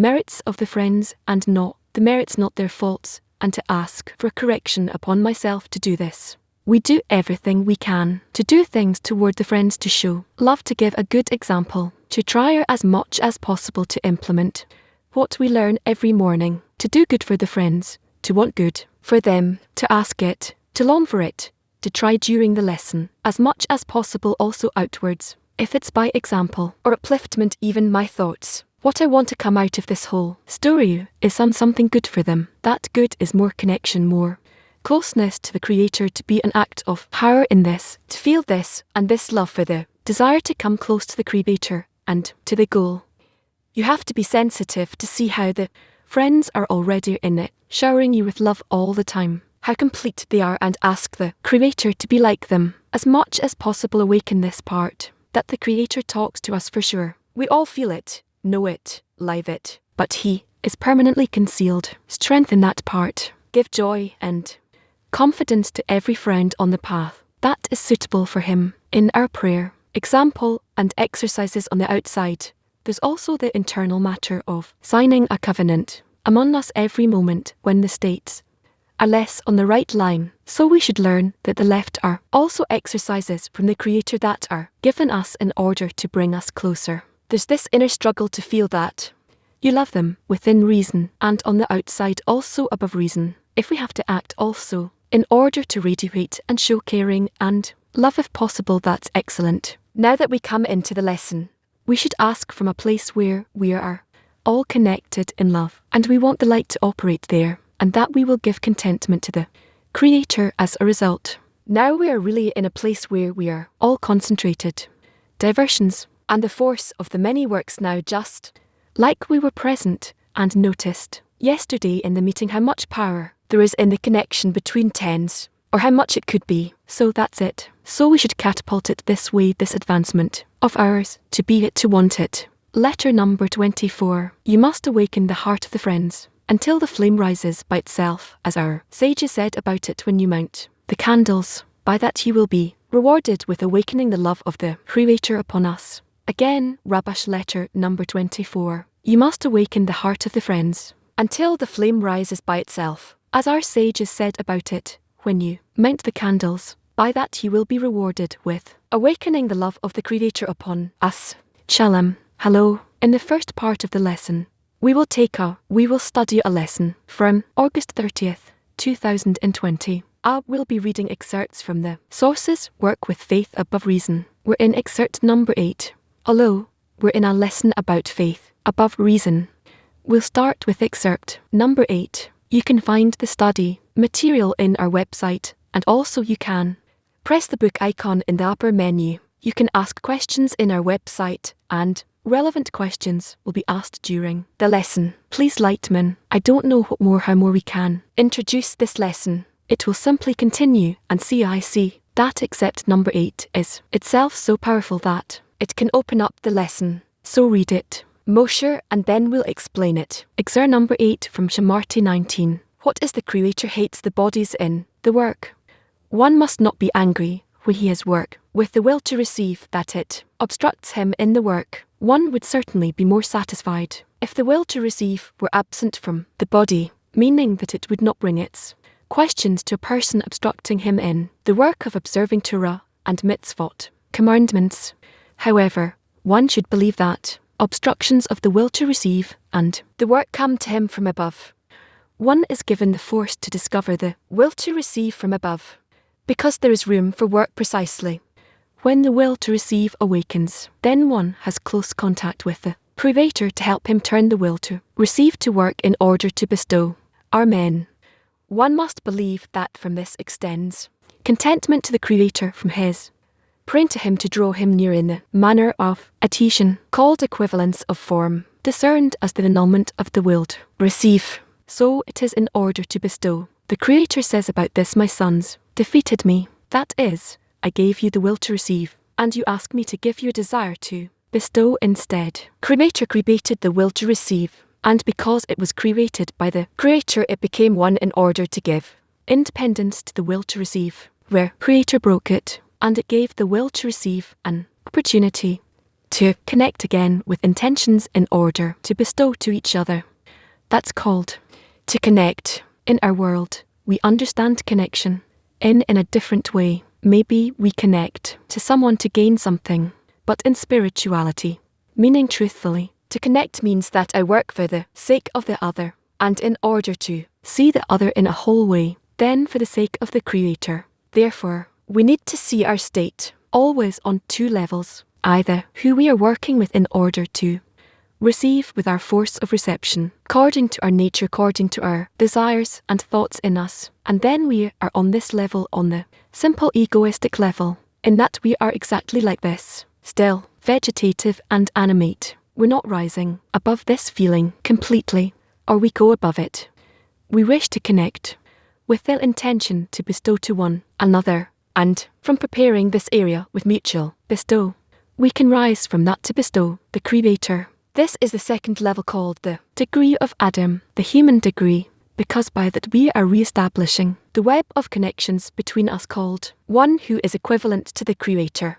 merits of the friends and not the merits, not their faults, and to ask for correction upon myself to do this. We do everything we can to do things toward the friends, to show love, to give a good example, to try as much as possible to implement what we learn every morning, to do good for the friends, to want good for them, to ask it, to long for it, to try during the lesson as much as possible also outwards, if it's by example or upliftment. Even my thoughts, what I want to come out of this whole story is something good for them. That good is more connection, more closeness to the Creator, to be an act of power in this, to feel this and this love for the desire to come close to the Creator and to the goal. You have to be sensitive to see how the friends are already in it, showering you with love all the time, how complete they are, and ask the Creator to be like them as much as possible. Awaken this part, that the Creator talks to us for sure. We all feel it, know it, live it, but He is permanently concealed. Strengthen that part. Give joy and confidence to every friend on the path that is suitable for Him. In our prayer, example, and exercises on the outside, there's also the internal matter of signing a covenant among us every moment when the states are less on the right line. So we should learn that the left are also exercises from the Creator that are given us in order to bring us closer. There's this inner struggle to feel that you love them within reason, and on the outside also above reason. If we have to act also in order to radiate and show caring and love if possible, that's excellent. Now that we come into the lesson, we should ask from a place where we are all connected in love, and we want the light to operate there, and that we will give contentment to the Creator as a result. Now we are really in a place where we are all concentrated. Diversions and the force of the many works now, just like we were present and noticed yesterday in the meeting how much power there is in the connection between tens, or how much it could be. So that's it. So we should catapult it this way, this advancement of ours, to be it, to want it. Letter number 24. You must awaken the heart of the friends until the flame rises by itself, as our sages said about it when you mount the candles. By that you will be rewarded with awakening the love of the Creator upon us. Again, Rabash letter number 24. You must awaken the heart of the friends until the flame rises by itself, as our sages said about it when you mount the candles. By that you will be rewarded with awakening the love of the Creator upon us. Shalom. Hello. In the first part of the lesson, we will study a lesson from August 30th, 2020. I will be reading excerpts from the sources Work with Faith Above Reason. We're in excerpt number 8. Hello. We're in a lesson about faith above reason. We'll start with excerpt number 8. You can find the study material in our website, and also you can press the book icon in the upper menu. You can ask questions in our website, and relevant questions will be asked during the lesson. Please, Laitman, I don't know how more we can introduce this lesson. It will simply continue, and see that except number 8 is itself so powerful that it can open up the lesson. So read it, Moshe, and then we'll explain it. Exer number 8 from Shamarti 19. What is the Creator hates the bodies in the work? One must not be angry when he has work with the will to receive, that it obstructs him in the work. One would certainly be more satisfied if the will to receive were absent from the body, meaning that it would not bring its questions to a person obstructing him in the work of observing Torah and mitzvot, commandments. However, one should believe that obstructions of the will to receive and the work come to him from above. One is given the force to discover the will to receive from above, because there is room for work precisely. When the will to receive awakens, then one has close contact with the Creator to help him turn the will to receive to work in order to bestow. Amen. One must believe that from this extends contentment to the Creator from His praying to Him to draw him near in the manner of adhesion, called equivalence of form, discerned as the annulment of the will to receive. So it is in order to bestow. The Creator says about this, my sons defeated me, that is, I gave you the will to receive, and you asked me to give you a desire to bestow instead. Creator created the will to receive, and because it was created by the Creator, it became one in order to give independence to the will to receive, where Creator broke it, and it gave the will to receive an opportunity to connect again with intentions in order to bestow to each other. That's called to connect. In our world, we understand connection in a different way. Maybe we connect to someone to gain something, but in spirituality, meaning truthfully, to connect means that I work for the sake of the other, and in order to see the other in a whole way, then for the sake of the Creator. Therefore, we need to see our state always on two levels, either who we are working with in order to receive with our force of reception, according to our nature, according to our desires and thoughts in us, and then we are on this level, on the simple egoistic level, in that we are exactly like this, still vegetative and animate. We're not rising above this feeling completely, or we go above it. We wish to connect with the intention to bestow to one another, and from preparing this area with mutual bestow, we can rise from that to bestow the Creator. This is the second level called the degree of Adam, the human degree, because by that we are re-establishing the web of connections between us called one who is equivalent to the Creator.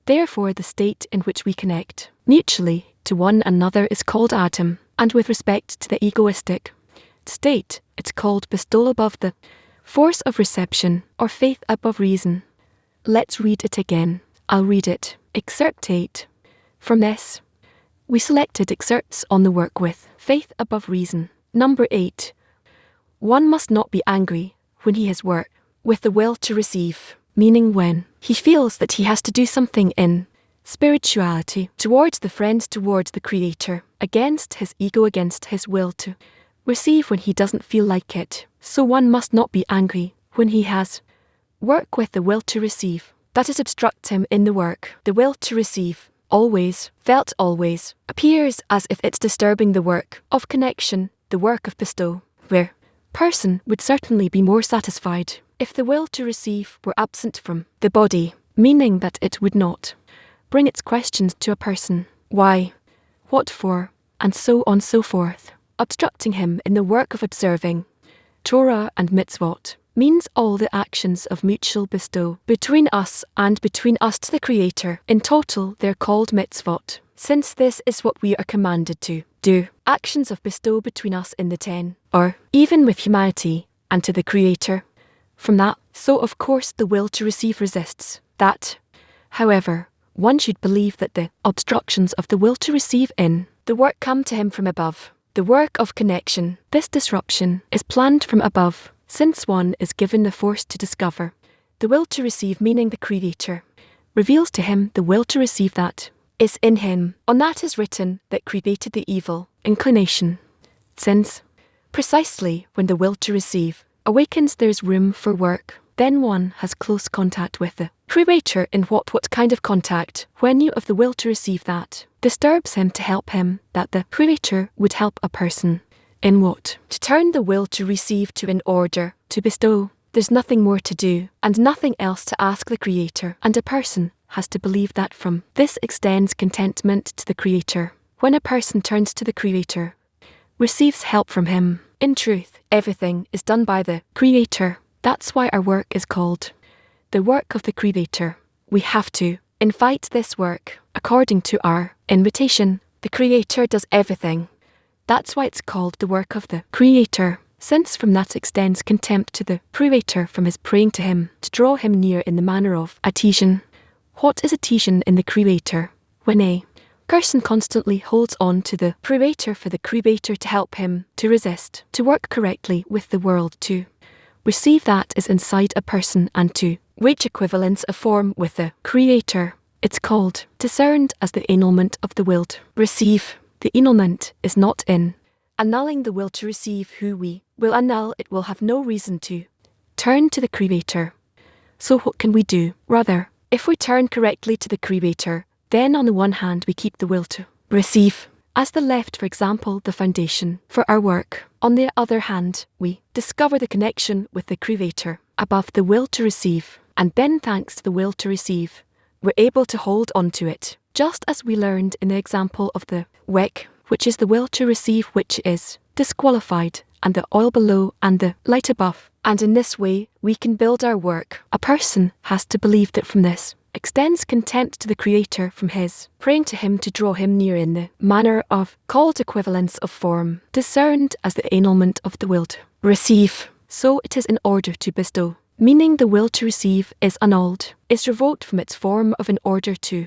Therefore, the state in which we connect mutually to one another is called Adam, and with respect to the egoistic state, it's called bestowal above the force of reception, or faith above reason. Let's read it again. I'll read it. Excerpt 8. From this, we selected excerpts on the work with faith above reason. Number 8. One must not be angry when he has work with the will to receive, meaning when he feels that he has to do something in spirituality towards the friends, towards the Creator, against his ego, against his will to receive when he doesn't feel like it. So one must not be angry when he has work with the will to receive. That it obstructs him in the work. The will to receive, always, felt always, appears as if it's disturbing the work of connection, the work of bestow, where person would certainly be more satisfied if the will to receive were absent from the body, meaning that it would not bring its questions to a person. Why? What for? And so on so forth. Obstructing him in the work of observing Torah and mitzvot means all the actions of mutual bestow between us and between us to the Creator. In total, they're called mitzvot, since this is what we are commanded to do. Actions of bestow between us in the 10, or even with humanity, and to the Creator. From that, so of course the will to receive resists that. However, one should believe that the obstructions of the will to receive in the work come to him from above. The work of connection, this disruption, is planned from above, since one is given the force to discover the will to receive, meaning the Creator reveals to him the will to receive that is in him. On that is written that created the evil inclination. Since precisely when the will to receive awakens, there's room for work. Then one has close contact with the Creator. In what kind of contact? When you of the will to receive that disturbs him to help him, that the Creator would help a person. In what? To turn the will to receive to in order to bestow. There's nothing more to do, and nothing else to ask the Creator, and a person has to believe that from this extends contentment to the Creator. When a person turns to the Creator, receives help from him, in truth, everything is done by the Creator. That's why our work is called the work of the Creator. We have to invite this work according to our invitation. The Creator does everything. That's why it's called the work of the Creator, since from that extends contempt to the Creator from his praying to him, to draw him near in the manner of adhesion. What is adhesion in the Creator? When a person constantly holds on to the Creator for the Creator to help him to resist, to work correctly with the world, to receive that is inside a person, and to reach equivalence of form with the Creator. It's called discerned as the annulment of the will to receive. The annulment is not in annulling the will to receive. Who we will annul, it will have no reason to turn to the Creator. So what can we do? Rather, if we turn correctly to the Creator, then on the one hand we keep the will to receive as the left, for example, the foundation for our work. On the other hand, we discover the connection with the Creator above the will to receive, and then thanks to the will to receive, we're able to hold on to it, just as we learned in the example of the wick, which is the will to receive which is disqualified, and the oil below and the light above. And in this way we can build our work. A person has to believe that from this extends contempt to the Creator from his, praying to him to draw him near in the manner of called equivalence of form, discerned as the annulment of the will to receive. So it is in order to bestow, meaning the will to receive is annulled, is revoked from its form of in order to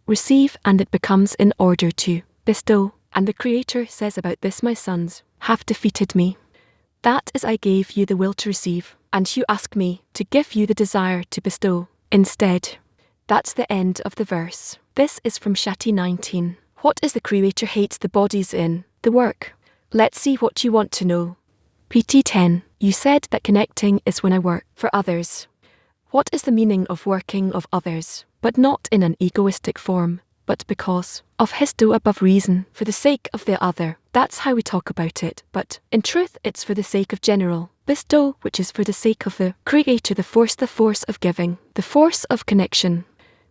receive, and it becomes in order to bestow. And the Creator says about this, my sons have defeated me. That is, I gave you the will to receive, and you ask me to give you the desire to bestow instead. That's the end of the verse. This is from Shati 19. What is the Creator hates the bodies in? The work. Let's see what you want to know. PT 10. You said that connecting is when I work for others. What is the meaning of working of others? But not in an egoistic form, but because of histo above reason, for the sake of the other. That's how we talk about it, but in truth it's for the sake of general bestow, which is for the sake of the Creator, the force of giving, the force of connection.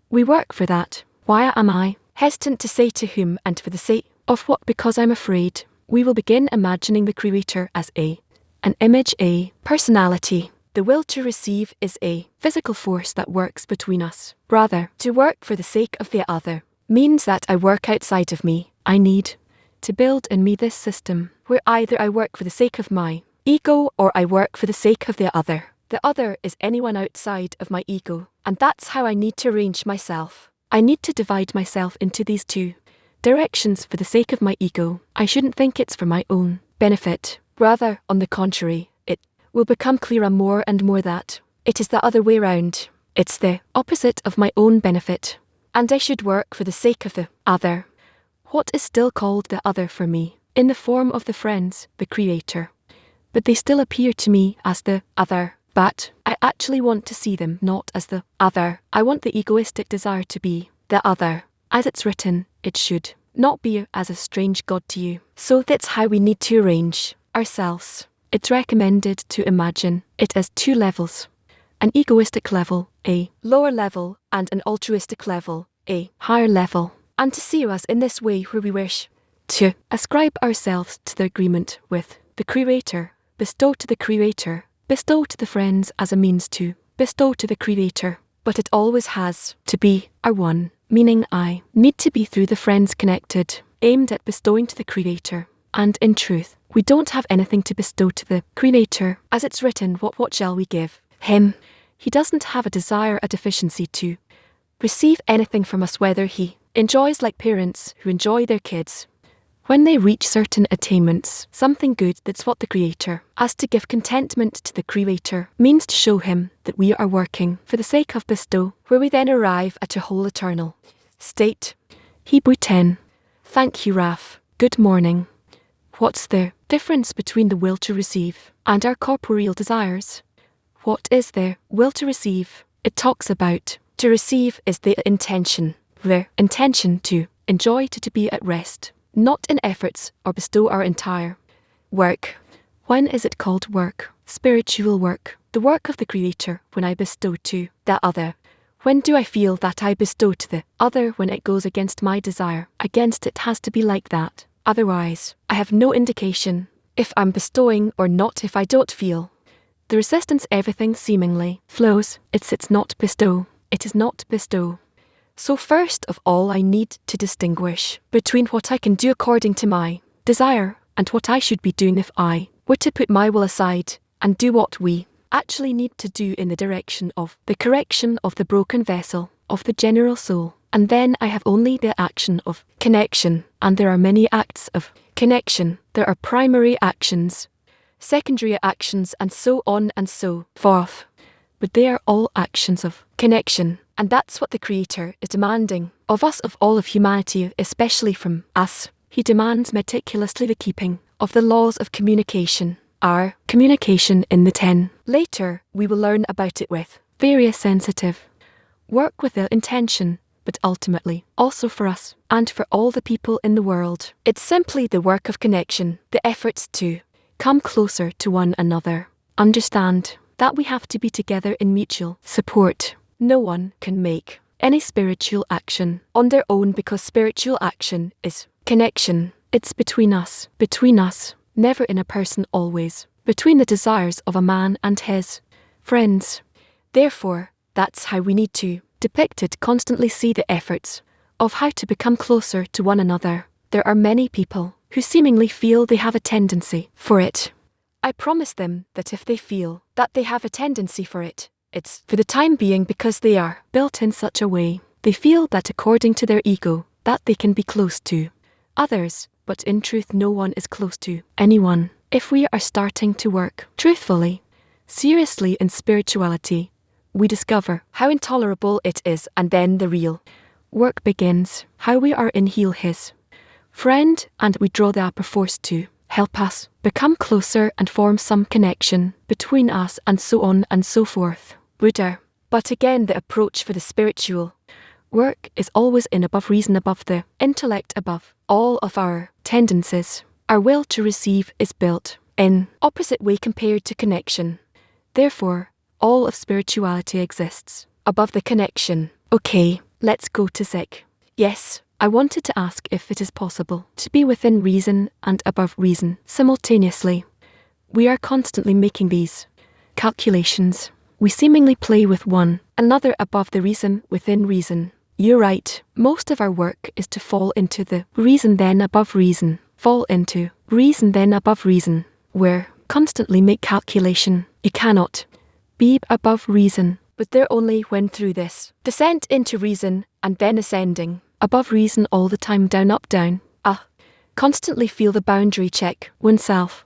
We work for that. Why am I hesitant to say to whom and for the sake of what? Because I'm afraid we will begin imagining the Creator as an image, a personality. The will to receive is a physical force that works between us. Rather, to work for the sake of the other means that I work outside of me. I need to build in me this system where either I work for the sake of my ego or I work for the sake of the other. The other is anyone outside of my ego, and that's how I need to arrange myself. I need to divide myself into these two directions for the sake of my ego. I shouldn't think it's for my own benefit. Rather, on the contrary, it will become clearer more and more that it is the other way round. It's the opposite of my own benefit, and I should work for the sake of the other. What is still called the other for me, in the form of the friends, the Creator. But they still appear to me as the other. But I actually want to see them not as the other. I want the egoistic desire to be the other. As it's written, it should not be as a strange God to you. So that's how we need to arrange ourselves. It's recommended to imagine it as two levels. An egoistic level, a lower level, and an altruistic level, a higher level. And to see us in this way where we wish to ascribe ourselves to the agreement with the Creator, bestow to the Creator, bestow to the friends as a means to bestow to the Creator. But it always has to be our one, meaning I need to be through the friends connected, aimed at bestowing to the Creator. And in truth, we don't have anything to bestow to the Creator. As it's written, what shall we give him? He doesn't have a desire, a deficiency to receive anything from us, whether he enjoys like parents who enjoy their kids. When they reach certain attainments, something good, that's what the Creator, as to give contentment to the Creator, means to show him that we are working for the sake of bestow, where we then arrive at a whole eternal state. Hebrew 10. Thank you, Raf. Good morning. What's the difference between the will to receive and our corporeal desires? What is the will to receive? It talks about to receive is the intention to enjoy, to be at rest, not in efforts or bestow our entire work. When is it called work? Spiritual work. The work of the Creator when I bestow to the other. When do I feel that I bestow to the other? When it goes against my desire. Against it has to be like that. Otherwise, I have no indication if I'm bestowing or not. If I don't feel the resistance, everything seemingly flows. It's not bestow. It is not bestow. So first of all, I need to distinguish between what I can do according to my desire and what I should be doing if I were to put my will aside and do what we actually need to do in the direction of the correction of the broken vessel of the general soul. And then I have only the action of connection, and there are many acts of connection. There are primary actions, secondary actions, and so on and so forth. But they are all actions of connection. And that's what the Creator is demanding of us, of all of humanity, especially from us. He demands meticulously the keeping of the laws of communication, our communication in the 10. Later, we will learn about it with various sensitive work with the intention, but ultimately also for us and for all the people in the world. It's simply the work of connection, the efforts to come closer to one another. Understand that we have to be together in mutual support. No one can make any spiritual action on their own, because spiritual action is connection. It's between us, never in a person, always between the desires of a man and his friends. Therefore, that's how we need to depicted constantly see the efforts of how to become closer to one another. There are many people who seemingly feel they have a tendency for it. I promise them that if they feel that they have a tendency for it, it's for the time being because they are built in such a way. They feel that according to their ego, that they can be close to others, but in truth no one is close to anyone. If we are starting to work truthfully, seriously in spirituality, we discover how intolerable it is, and then the real work begins. How we are in heal his friend, and we draw the upper force to help us become closer and form some connection between us, and so on and so forth. Buddha. But again, the approach for the spiritual work is always in above reason, above the intellect, above all of our tendencies. Our will to receive is built in opposite way compared to connection. Therefore, all of spirituality exists above the connection. Okay, let's go to sick. Yes, I wanted to ask if it is possible to be within reason and above reason simultaneously. We are constantly making these calculations. We seemingly play with one another above the reason within reason. You're right, most of our work is to fall into the reason then above reason, fall into reason then above reason, where constantly make calculation. You cannot be above reason, but there only when through this descent into reason and then ascending above reason all the time, down up down. Constantly feel the boundary check oneself.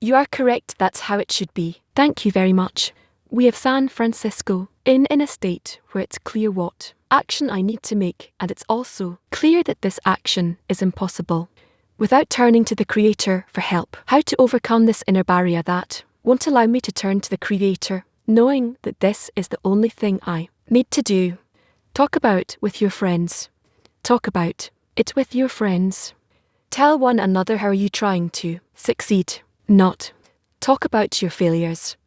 You are correct, that's how it should be. Thank you very much. We have San Francisco in a state where it's clear what action I need to make, and it's also clear that this action is impossible without turning to the Creator for help. How to overcome this inner barrier that won't allow me to turn to the Creator, knowing that this is the only thing I need to do. Talk about with your friends. Talk about it with your friends. Tell one another how are you trying to succeed. Not talk about your failures.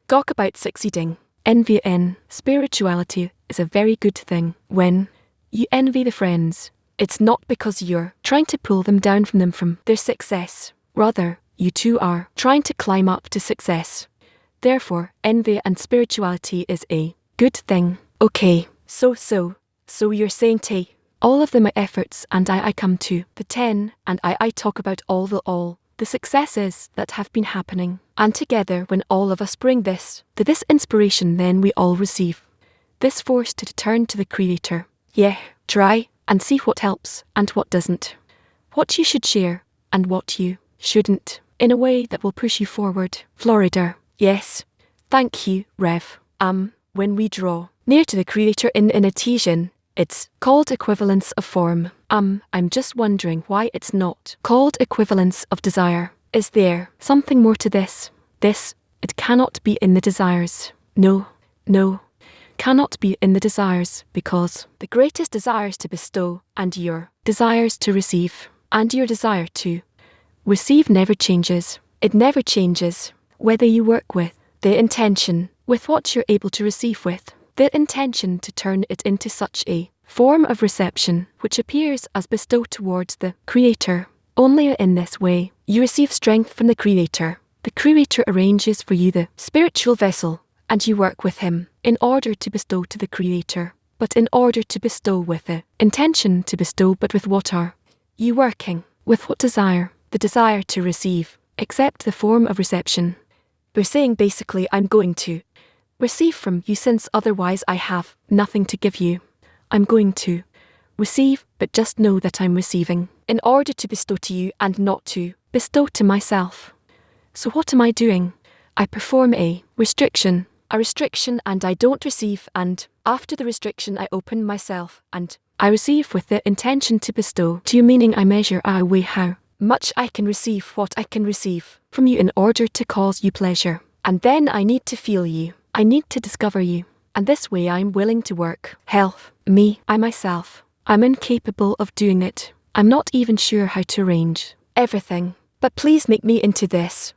Talk about succeeding. Envy in spirituality is a very good thing. When you envy the friends, it's not because you're trying to pull them down from their success. Rather, you two are trying to climb up to success. Therefore, envy and spirituality is a good thing. Okay, so you're saying all of my efforts and I come to the 10 and I talk about all the successes that have been happening. And together when all of us bring this inspiration, then we all receive this force to turn to the Creator. Yeah, try and see what helps and what doesn't. What you should share and what you shouldn't, in a way that will push you forward. Florida. Yes. Thank you, Rev. When we draw near to the Creator in adhesion, it's called equivalence of form. I'm just wondering why it's not called equivalence of desire. Is there something more to this? It cannot be in the desires. No, cannot be in the desires, because the greatest desires to bestow and your desires to receive and your desire to receive never changes. It never changes, whether you work with the intention, with what you're able to receive with, the intention to turn it into such a form of reception which appears as bestow towards the Creator. Only in this way you receive strength from the Creator. The Creator arranges for you the spiritual vessel, and you work with Him in order to bestow to the Creator. But in order to bestow with the intention to bestow, but with what are you working? With what desire? The desire to receive. Accept the form of reception. We're saying basically, I'm going to receive from you, since otherwise I have nothing to give you. I'm going to receive, but just know that I'm receiving in order to bestow to you and not to bestow to myself. So what am I doing? I perform a restriction, and I don't receive, and after the restriction I open myself and I receive with the intention to bestow to you, meaning I measure, I weigh how much I can receive, what I can receive from you in order to cause you pleasure. And then I need to feel you. I need to discover you. And this way I'm willing to work. Health. Me. I myself. I'm incapable of doing it. I'm not even sure how to arrange everything. But please make me into this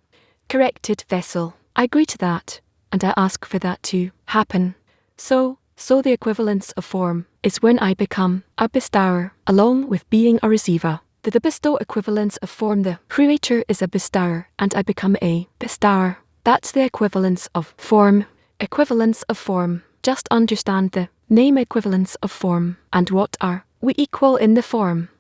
corrected vessel. I agree to that. And I ask for that to happen. So the equivalence of form is when I become a bestower along with being a receiver. The bestow equivalence of form, the Creator is a bestower and I become a bestower. That's the equivalence of form. Equivalence of form. Just understand the Name equivalence of form. And what are we equal in the form?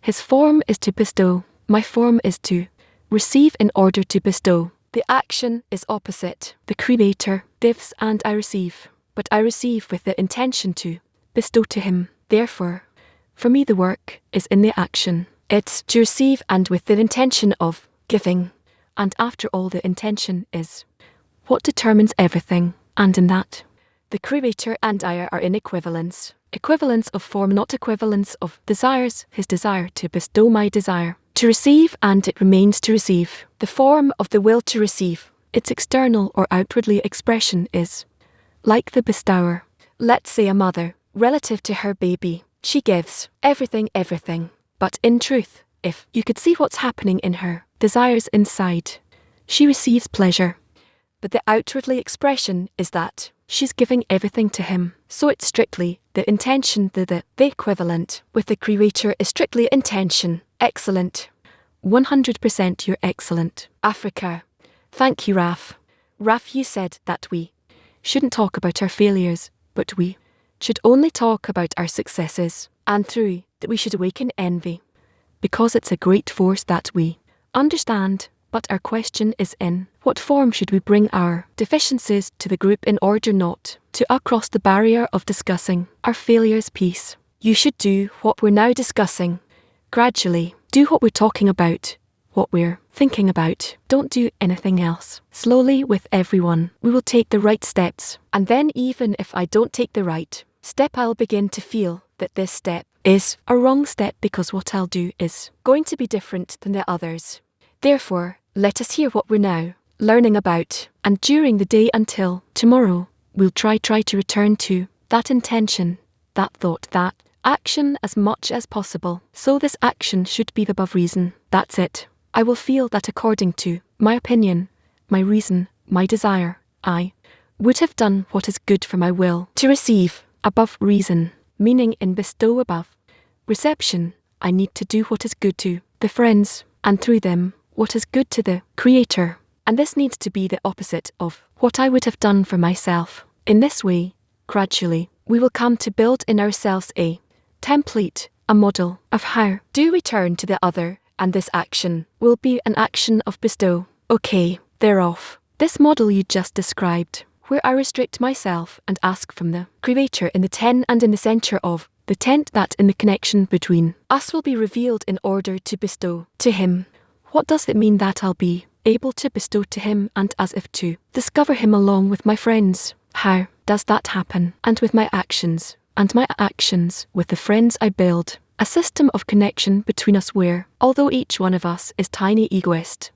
His form is to bestow. My form is to receive in order to bestow. The action is opposite. The Creator gives and I receive. But I receive with the intention to bestow to him. Therefore, for me the work is in the action. It's to receive and with the intention of giving. And after all, the intention is what determines everything. And in that, the Creator and I are in equivalence. Equivalence of form, not equivalence of desires. His desire to bestow, my desire to receive, and it remains to receive. The form of the will to receive, its external or outwardly expression is like the bestower. Let's say a mother, relative to her baby, she gives everything. But in truth, if you could see what's happening in her desires inside, she receives pleasure. But the outwardly expression is that she's giving everything to him. So it's strictly the intention, the equivalent with the Creator is strictly intention. Excellent. 100% you're excellent. Africa. Thank you, Raf. Raf, you said that we shouldn't talk about our failures, but we should only talk about our successes, and through that we should awaken envy, because it's a great force that we understand. But our question is, in what form should we bring our deficiencies to the group in order not to cross the barrier of discussing our failures? Peace. You should do what we're now discussing. Gradually, do what we're talking about, what we're thinking about. Don't do anything else. Slowly, with everyone, we will take the right steps. And then even if I don't take the right step, I'll begin to feel that this step is a wrong step, because what I'll do is going to be different than the others. Therefore, let us hear what we're now learning about, and during the day until tomorrow, we'll try to return to that intention, that thought, that action as much as possible. So this action should be above reason. That's it. I will feel that according to my opinion, my reason, my desire, I would have done what is good for my will to receive above reason, meaning in bestow above reception. I need to do what is good to the friends, and through them, what is good to the Creator. And this needs to be the opposite of what I would have done for myself. In this way, gradually, we will come to build in ourselves a template, a model of how do we turn to the other, and this action will be an action of bestow. Okay, they're off. This model you just described, where I restrict myself and ask from the Creator in the 10 and in the center of the tent, that in the connection between us will be revealed in order to bestow to him. What does it mean that I'll be able to bestow to him and as if to discover him along with my friends? How does that happen? And with my actions, and my actions with the friends I build a system of connection between us where, although each one of us is tiny egoist,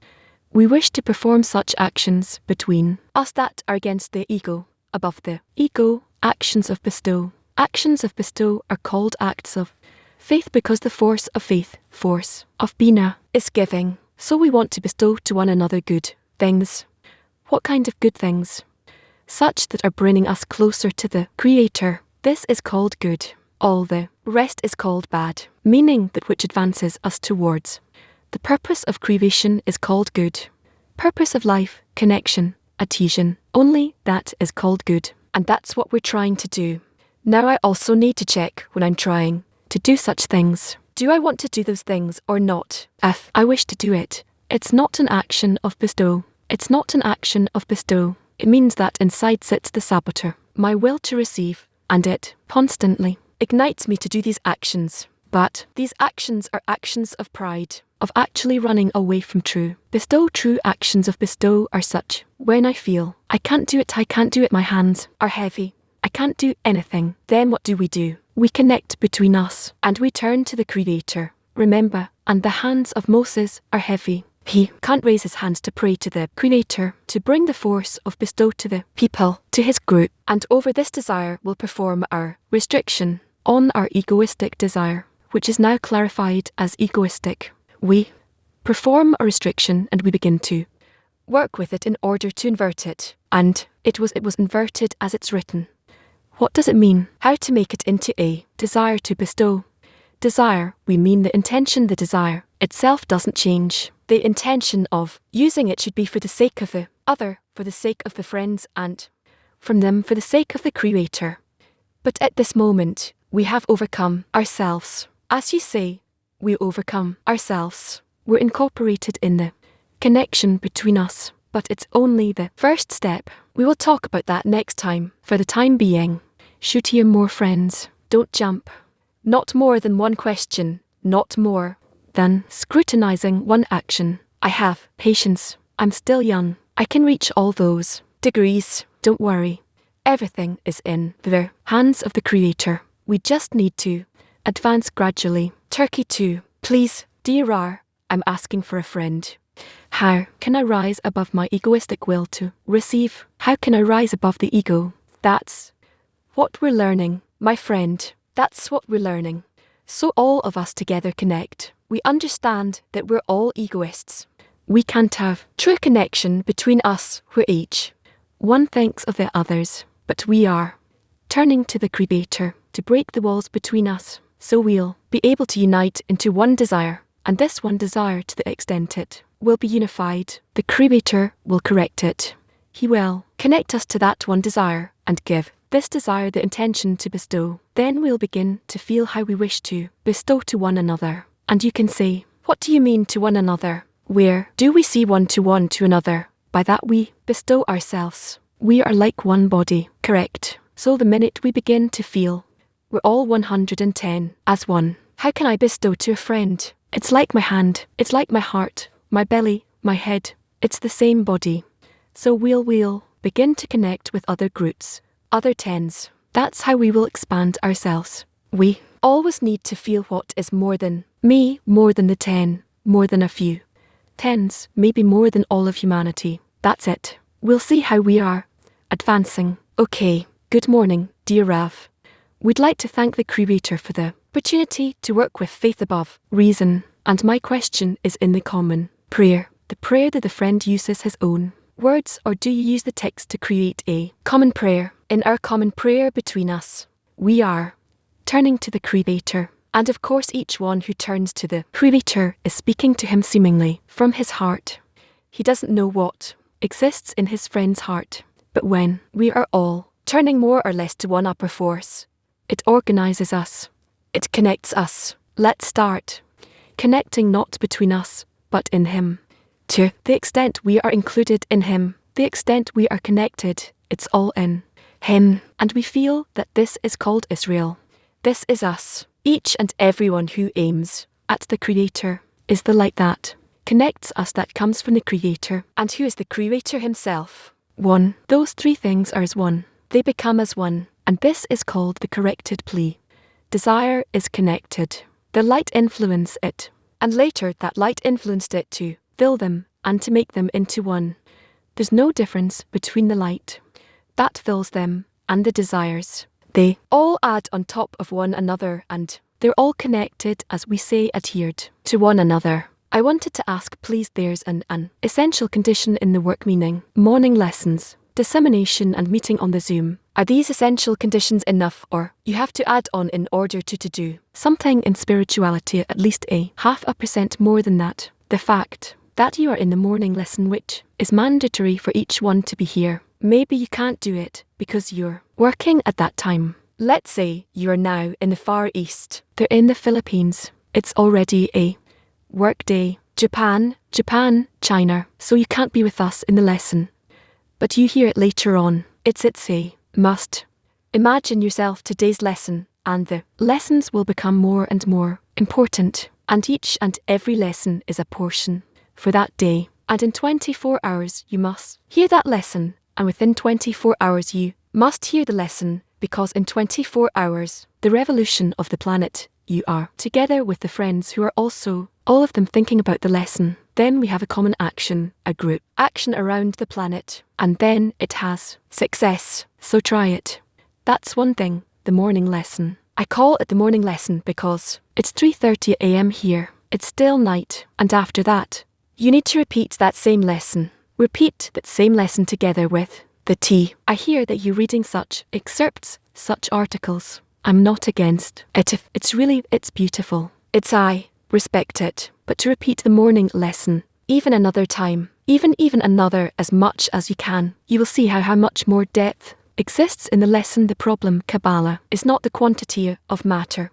we wish to perform such actions between us that are against the ego, above the ego. Actions of bestow. Actions of bestow are called acts of faith, because the force of faith, force of Bina, is giving. So we want to bestow to one another good things. What kind of good things? Such that are bringing us closer to the Creator. This is called good. All the rest is called bad, meaning that which advances us towards the purpose of creation is called good. Purpose of life, connection, adhesion, only that is called good. And that's what we're trying to do. Now I also need to check when I'm trying to do such things. Do I want to do those things or not? If I wish to do it, it's not an action of bestow. It's not an action of bestow. It means that inside sits the saboteur, my will to receive, and it constantly ignites me to do these actions. But these actions are actions of pride, of actually running away from true bestow. True actions of bestow are such when I feel I can't do it, my hands are heavy, I can't do anything. Then what do? We connect between us and we turn to the Creator. Remember, and the hands of Moses are heavy. He can't raise his hands to pray to the Creator, to bring the force of bestow to the people, to his group. And over this desire will perform our restriction on our egoistic desire, which is now clarified as egoistic. We perform a restriction and we begin to work with it in order to invert it. And it was inverted as it's written. What does it mean? How to make it into a desire to bestow. Desire, we mean the intention. The desire itself doesn't change. The intention of using it should be for the sake of the other, for the sake of the friends, and from them for the sake of the Creator. But at this moment, we have overcome ourselves. As you say, we overcome ourselves. We're incorporated in the connection between us, but it's only the first step. We will talk about that next time. For the time being, shoot here more friends. Don't jump. Not more than one question, not more than scrutinizing one action. I have patience. I'm still young. I can reach all those degrees. Don't worry. Everything is in the hands of the Creator. We just need to advance gradually. Turkey 2. Please, dear R, I'm asking for a friend. How can I rise above my egoistic will to receive? How can I rise above the ego? That's what we're learning, my friend. That's what we're learning. So all of us together connect. We understand that we're all egoists. We can't have true connection between us where each one thinks of the others, but we are turning to the Creator to break the walls between us, so we'll be able to unite into one desire, and this one desire, to the extent it will be unified, the Creator will correct it. He will connect us to that one desire and give this desire the intention to bestow. Then we'll begin to feel how we wish to bestow to one another. And you can say, what do you mean to one another? Where do we see one to another? By that we bestow ourselves. We are like one body, correct? So the minute we begin to feel we're all 110 as one, how can I bestow to a friend? It's like my hand, it's like my heart, my belly, my head. It's the same body. So we'll begin to connect with other groups, other tens. That's how we will expand ourselves. We always need to feel what is more than me, more than the 10, more than a few tens, maybe more than all of humanity. That's it. We'll see how we are advancing. Okay, good morning, dear Rav. We'd like to thank the Creator for the opportunity to work with faith above reason, and my question is in the common prayer, the prayer that the friend uses his own words, or do you use the text to create a common prayer? In our common prayer between us, we are turning to the Creator, and of course each one who turns to the Creator is speaking to him seemingly from his heart. He doesn't know what exists in his friend's heart, but when we are all turning more or less to one upper force, it organizes us, it connects us. Let's start connecting not between us, but in Him. To the extent we are included in Him, the extent we are connected, it's all in Him, and we feel that this is called Israel. This is us. Each and everyone who aims at the Creator is the light that connects us, that comes from the Creator, and who is the Creator Himself. One. Those three things are as one. They become as one, and this is called the corrected plea. Desire is connected. The light influenced it, and later that light influenced it to fill them and to make them into one. There's no difference between the light that fills them and the desires. They all add on top of one another, and they're all connected, as we say, adhered to one another. I wanted to ask, please, there's an essential condition in the work, meaning morning lessons, dissemination and meeting on the Zoom. Are these essential conditions enough, or you have to add on in order to do something in spirituality, at least a 0.5% more than that? The fact that you are in the morning lesson, which is mandatory for each one to be here, maybe you can't do it because you're working at that time. Let's say you're now in the Far East. They're in the Philippines. It's already a work day. Japan, China. So you can't be with us in the lesson. But you hear it later on. It's a must. Imagine yourself today's lesson, and the lessons will become more and more important. And each and every lesson is a portion for that day. And in 24 hours you must hear that lesson. And within 24 hours you must hear the lesson, because in 24 hours, the revolution of the planet, you are together with the friends who are also, all of them, thinking about the lesson. Then we have a common action, a group action around the planet, and then it has success. So try it. That's one thing, the morning lesson. I call it the morning lesson because it's 3:30 a.m. here. It's still night, and after that, you need to repeat that same lesson. Repeat that same lesson together with the tea. I hear that you're reading such excerpts, such articles. I'm not against it if it's beautiful. I respect it. But to repeat the morning lesson, even another time, even another as much as you can, you will see how much more depth exists in the lesson. The problem, Kabbalah, is not the quantity of matter,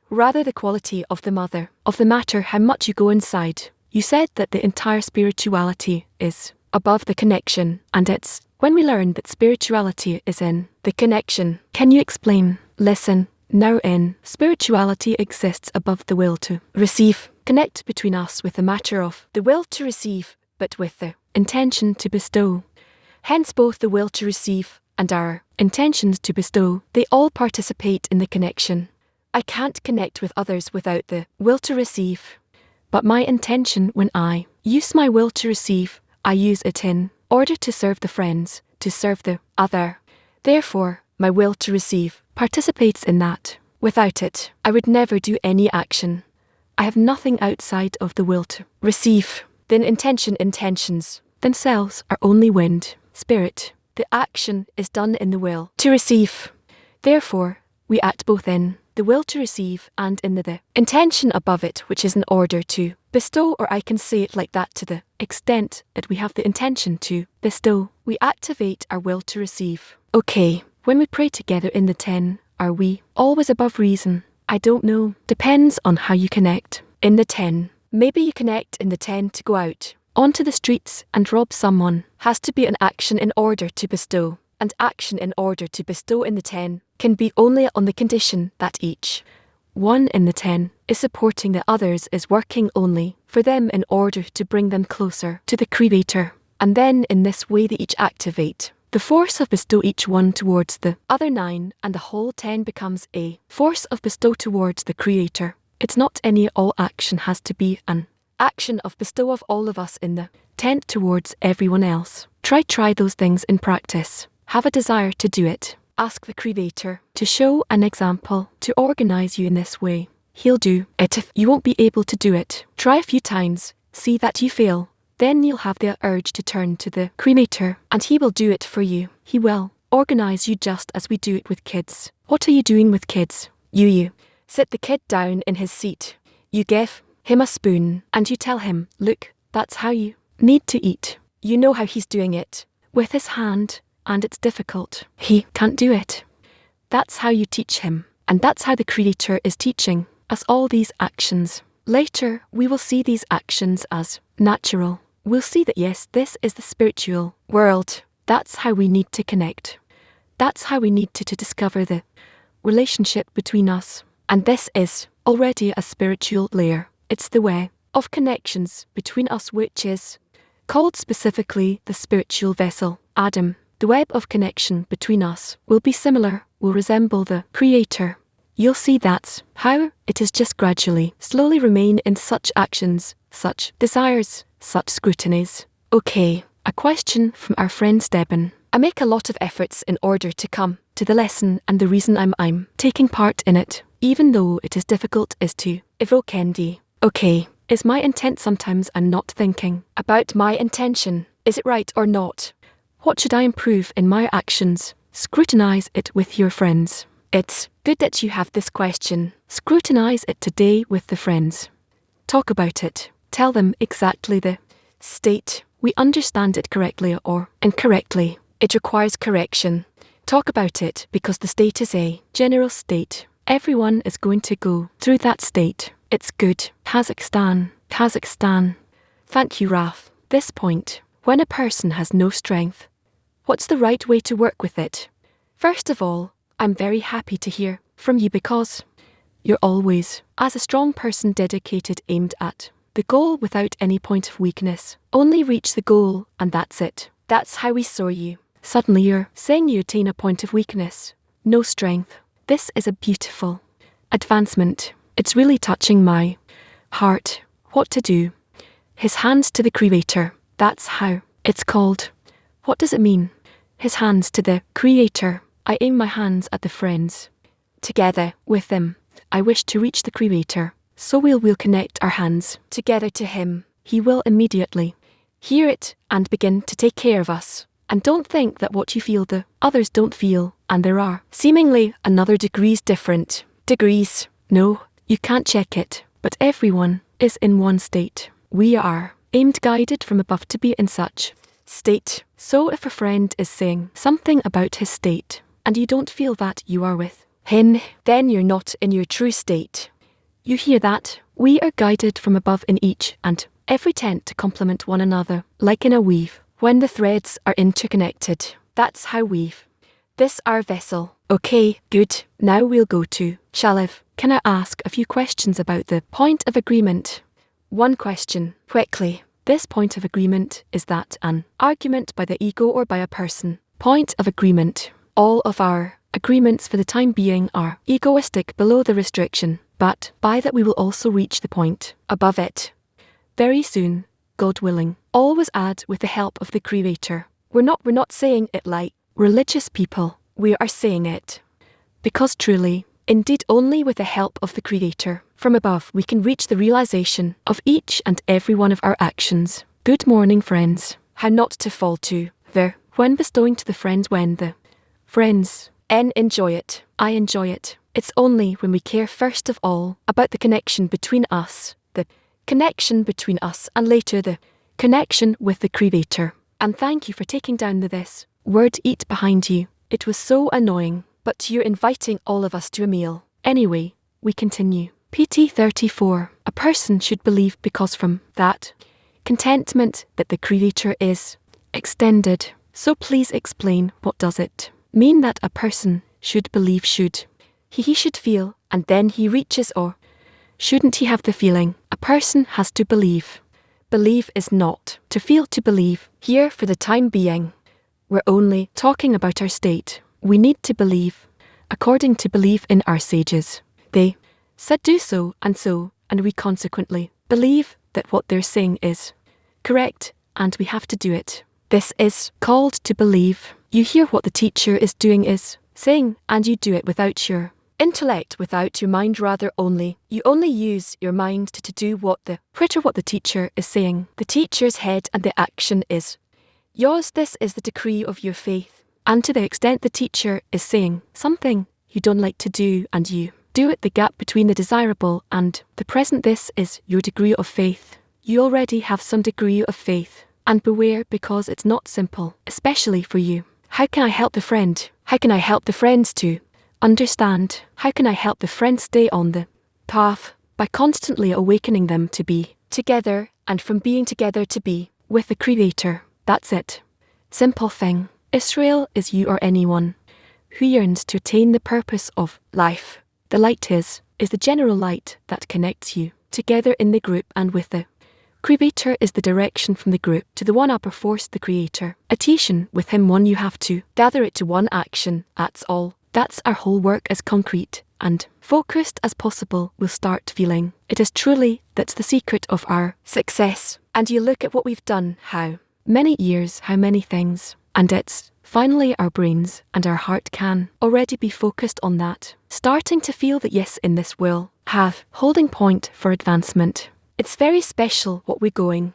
rather the quality of the matter, how much you go inside. You said that the entire spirituality is above the connection, and it's when we learn that spirituality is in the connection. Can you explain? Listen, now in spirituality exists above the will to receive, connect between us with the matter of the will to receive, but with the intention to bestow. Hence both the will to receive and our intentions to bestow, they all participate in the connection. I can't connect with others without the will to receive. But my intention, when I use my will to receive, I use it in order to serve the friends, to serve the other. Therefore, my will to receive participates in that. Without it, I would never do any action. I have nothing outside of the will to receive. Then intentions themselves are only wind, spirit. The action is done in the will to receive. Therefore, we act both in the will to receive and in the intention above it, which is in order to bestow, or I can say it like that, to the extent that we have the intention to bestow, we activate our will to receive. Okay, when we pray together in the 10, are we always above reason? I don't know. Depends on how you connect. In the 10, maybe you connect in the 10 to go out onto the streets and rob someone. Has to be an action in order to bestow. And action in order to bestow in the 10 can be only on the condition that each one in the 10 is supporting the others, is working only for them in order to bring them closer to the Creator. And then in this way they each activate the force of bestow, each one towards the other 9, and the whole 10 becomes a force of bestow towards the Creator. It's not any all action has to be an action of bestow of all of us in the tent towards everyone else. Try those things in practice. Have a desire to do it. Ask the Creator to show an example, to organize you in this way. He'll do it. If you won't be able to do it, try a few times, see that you fail. Then you'll have the urge to turn to the Creator, and He will do it for you. He will organize you just as we do it with kids. What are you doing with kids? You sit the kid down in his seat. You give him a spoon, and you tell him, look, that's how you need to eat. You know how he's doing it with his hand, and it's difficult. He can't do it. That's how you teach him, and that's how the Creator is teaching us all these actions. Later, we will see these actions as natural. We'll see that yes, this is the spiritual world. That's how we need to connect. That's how we need to discover the relationship between us. And this is already a spiritual layer. It's the way of connections between us, which is called specifically the spiritual vessel, Adam. The web of connection between us will be similar, will resemble the Creator. You'll see that's how it is just gradually, slowly remain in such actions, such desires, such scrutinies. Okay, a question from our friend Steben. I make a lot of efforts in order to come to the lesson, and the reason I'm taking part in it, even though it is difficult, is to evoke envy. Okay, is my intent sometimes I'm not thinking about my intention. Is it right or not? What should I improve in my actions? Scrutinize it with your friends. It's good that you have this question. Scrutinize it today with the friends. Talk about it. Tell them exactly the state. We understand it correctly or incorrectly. It requires correction. Talk about it because the state is a general state. Everyone is going to go through that state. It's good. Kazakhstan. Thank you, Raf. This point, when a person has no strength, what's the right way to work with it? First of all, I'm very happy to hear from you because you're always, as a strong person, dedicated, aimed at the goal without any point of weakness. Only reach the goal and that's it. That's how we saw you. Suddenly you're saying you attain a point of weakness. No strength. This is a beautiful advancement. It's really touching my heart. What to do? His hands to the Creator. That's how it's called. What does it mean? His hands to the Creator. I aim my hands at the friends. Together with them, I wish to reach the Creator. So we'll connect our hands together to Him. He will immediately hear it and begin to take care of us. And don't think that what you feel the others don't feel, and there are seemingly another different degrees. No, you can't check it, but everyone is in one state. We are aimed, guided from above to be in such state. So if a friend is saying something about his state, and you don't feel that you are with him, then you're not in your true state. You hear that? We are guided from above in each and every tent to complement one another, like in a weave, when the threads are interconnected. That's how weave this our vessel. Okay, good. Now we'll go to Shaliv. Can I ask a few questions about the point of agreement? One question, quickly. This point of agreement, is that an argument by the ego or by a person? Point of agreement. All of our agreements for the time being are egoistic below the restriction, but by that we will also reach the point above it. Very soon, God willing. Always add with the help of the Creator. We're not saying it like religious people. We are saying it because truly, indeed only with the help of the Creator from above we can reach the realization of each and every one of our actions. Good morning, friends. How not to fall to there when bestowing to the friends when the friends enjoy it. I enjoy it. It's only when we care first of all about the connection between us, the connection between us and later the connection with the Creator. And thank you for taking down this word eat behind you. It was so annoying, but you're inviting all of us to a meal. Anyway, we continue. PT 34. A person should believe because from that contentment that the Creator is extended. So please explain, what does it mean that a person should believe? Should he should feel and then he reaches, or shouldn't he have the feeling? A person has to believe. Believe is not to feel. To believe here for the time being. We're only talking about our state. We need to believe according to belief in our sages. They said do so, and we consequently believe that what they're saying is correct, and we have to do it. This is called to believe. You hear what the teacher is doing, is saying, and you do it without your intellect, without your mind, rather only. You only use your mind to do what the teacher is saying. The teacher's head and the action is yours. This is the decree of your faith. And to the extent the teacher is saying something you don't like to do and you do it, the gap between the desirable and the present, this is your degree of faith. You already have some degree of faith. And beware, because it's not simple, especially for you. How can I help the friend? How can I help the friends to understand? How can I help the friends stay on the path? By constantly awakening them to be together, and from being together to be with the Creator. That's it. Simple thing. Israel is you or anyone who yearns to attain the purpose of life. The light is the general light that connects you together in the group and with the Creator, is the direction from the group to the one upper force, the Creator. Attention with Him one, you have to gather it to one action. That's all. That's our whole work, as concrete and focused as possible. We'll start feeling it is truly that's the secret of our success. And you look at what we've done, how many years, how many things, and it's finally our brains and our heart can already be focused on that. Starting to feel that yes, in this will have holding point for advancement. It's very special what we're going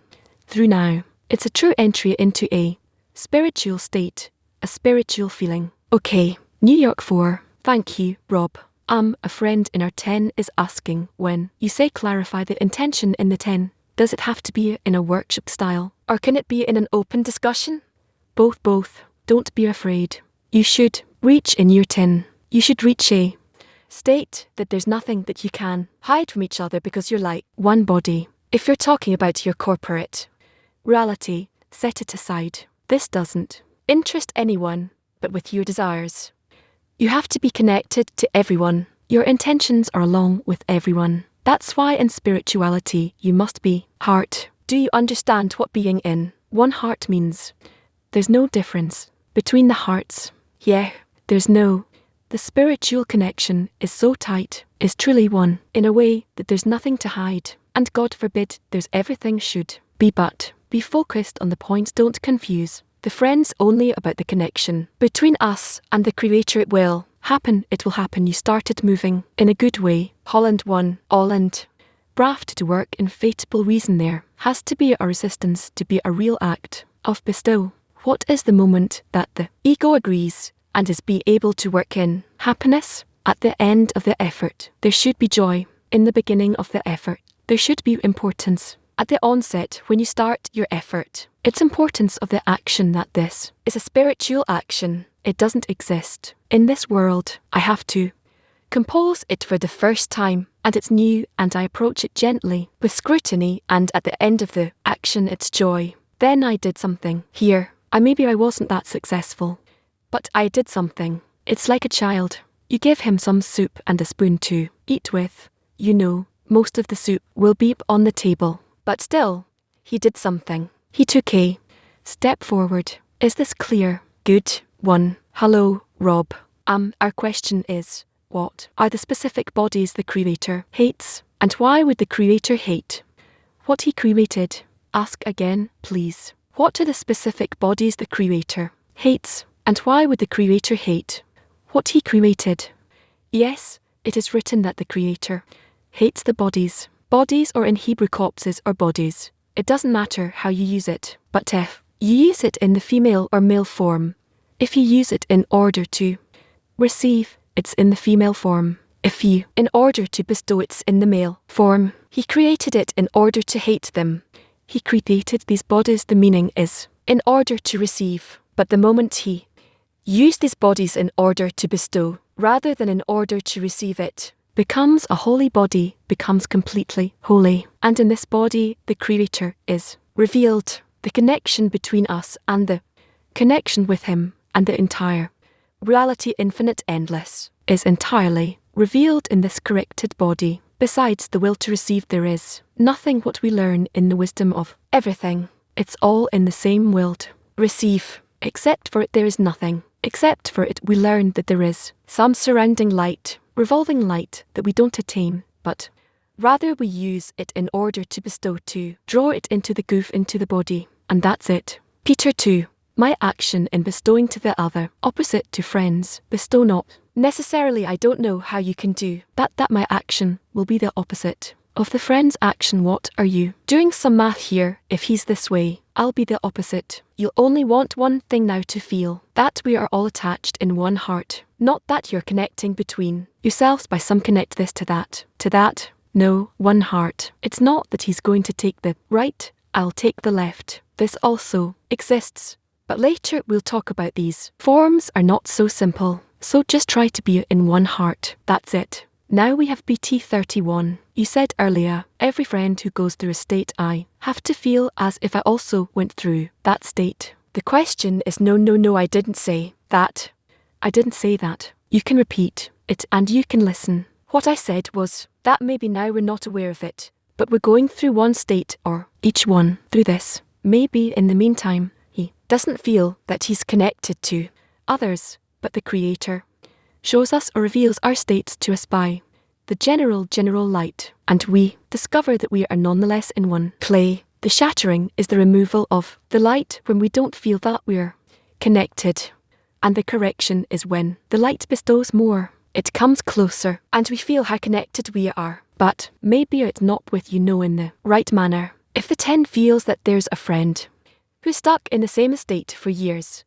through now. It's a true entry into a spiritual state, a spiritual feeling. Okay, New York 4. Thank you, Rob. A friend in our 10 is asking, when you say clarify the intention in the 10, does it have to be in a workshop style, or can it be in an open discussion? Both. Don't be afraid. You should reach in your 10. You should reach a state that there's nothing that you can hide from each other because you're like one body. If you're talking about your corporate reality, set it aside. This doesn't interest anyone but with your desires. You have to be connected to everyone. Your intentions are along with everyone. That's why in spirituality you must be heart. Do you understand what being in one heart means? There's no difference between the hearts. Yeah, there's no. The spiritual connection is so tight, is truly one, in a way that there's nothing to hide. And God forbid, there's everything should be, but be focused on the points, don't confuse the friends only about the connection between us and the Creator. It will happen. You started moving in a good way. Holland 1, all and braft to work in fateful reason. There has to be a resistance to be a real act of bestow. What is the moment that the ego agrees and is be able to work in happiness at the end of the effort? There should be joy in the beginning of the effort. There should be importance at the onset when you start your effort. its importance of the action that this is a spiritual action. It doesn't exist in this world. I have to compose it for the first time, and it's new, and I approach it gently, with scrutiny, and at the end of the action it's joy. Then I did something. Here, maybe I wasn't that successful, but I did something. It's like a child. You give him some soup and a spoon to eat with. You know, most of the soup will be on the table, but still, he did something. He took a step forward. Is this clear? Good. 1. Hello, Rob. Our question is, what are the specific bodies the Creator hates? And why would the Creator hate what He created? Ask again, please. What are the specific bodies the Creator hates? And why would the Creator hate what He created? Yes, it is written that the Creator hates the bodies. Bodies, or in Hebrew corpses or bodies. It doesn't matter how you use it, but if you use it in the female or male form, if you use it in order to receive, it's in the female form. If you, in order to bestow, it's in the male form. He created it in order to hate them. He created these bodies, the meaning is, in order to receive. But the moment He used these bodies in order to bestow, rather than in order to receive, it becomes a holy body, becomes completely holy. And in this body, the Creator is revealed. The connection between us and the connection with Him and the entire reality, infinite, endless, is entirely revealed in this corrected body. Besides the will to receive, there is nothing what we learn in the wisdom of everything. It's all in the same will to receive. Except for it, there is nothing. Except for it, we learn that there is some surrounding light, revolving light, that we don't attain, but rather we use it in order to bestow, to draw it into the goof, into the body, and that's it. Peter 2. My action in bestowing to the other, opposite to friends, bestow not. Necessarily, I don't know how you can do that my action will be the opposite of the friend's action. What are you doing? Some math here. If he's this way, I'll be the opposite. You'll only want one thing now, to feel that we are all attached in one heart. Not that you're connecting between yourselves by some connect this to that. No, one heart. It's not that he's going to take the right, I'll take the left. This also exists. But later we'll talk about these. Forms are not so simple. So just try to be in one heart. That's it. Now we have BT 31. You said earlier, every friend who goes through a state, I have to feel as if I also went through that state. The question is no, I didn't say that. I didn't say that. You can repeat it and you can listen. What I said was that maybe now we're not aware of it, but we're going through one state, or each one through this. Maybe in the meantime, he doesn't feel that he's connected to others, but the Creator shows us or reveals our states to us by the general light, and we discover that we are nonetheless in one play. The shattering is the removal of the light when we don't feel that we're connected, and the correction is when the light bestows more. It comes closer, and we feel how connected we are, but maybe it's not with in the right manner. If the 10 feels that there's a friend who's stuck in the same state for years,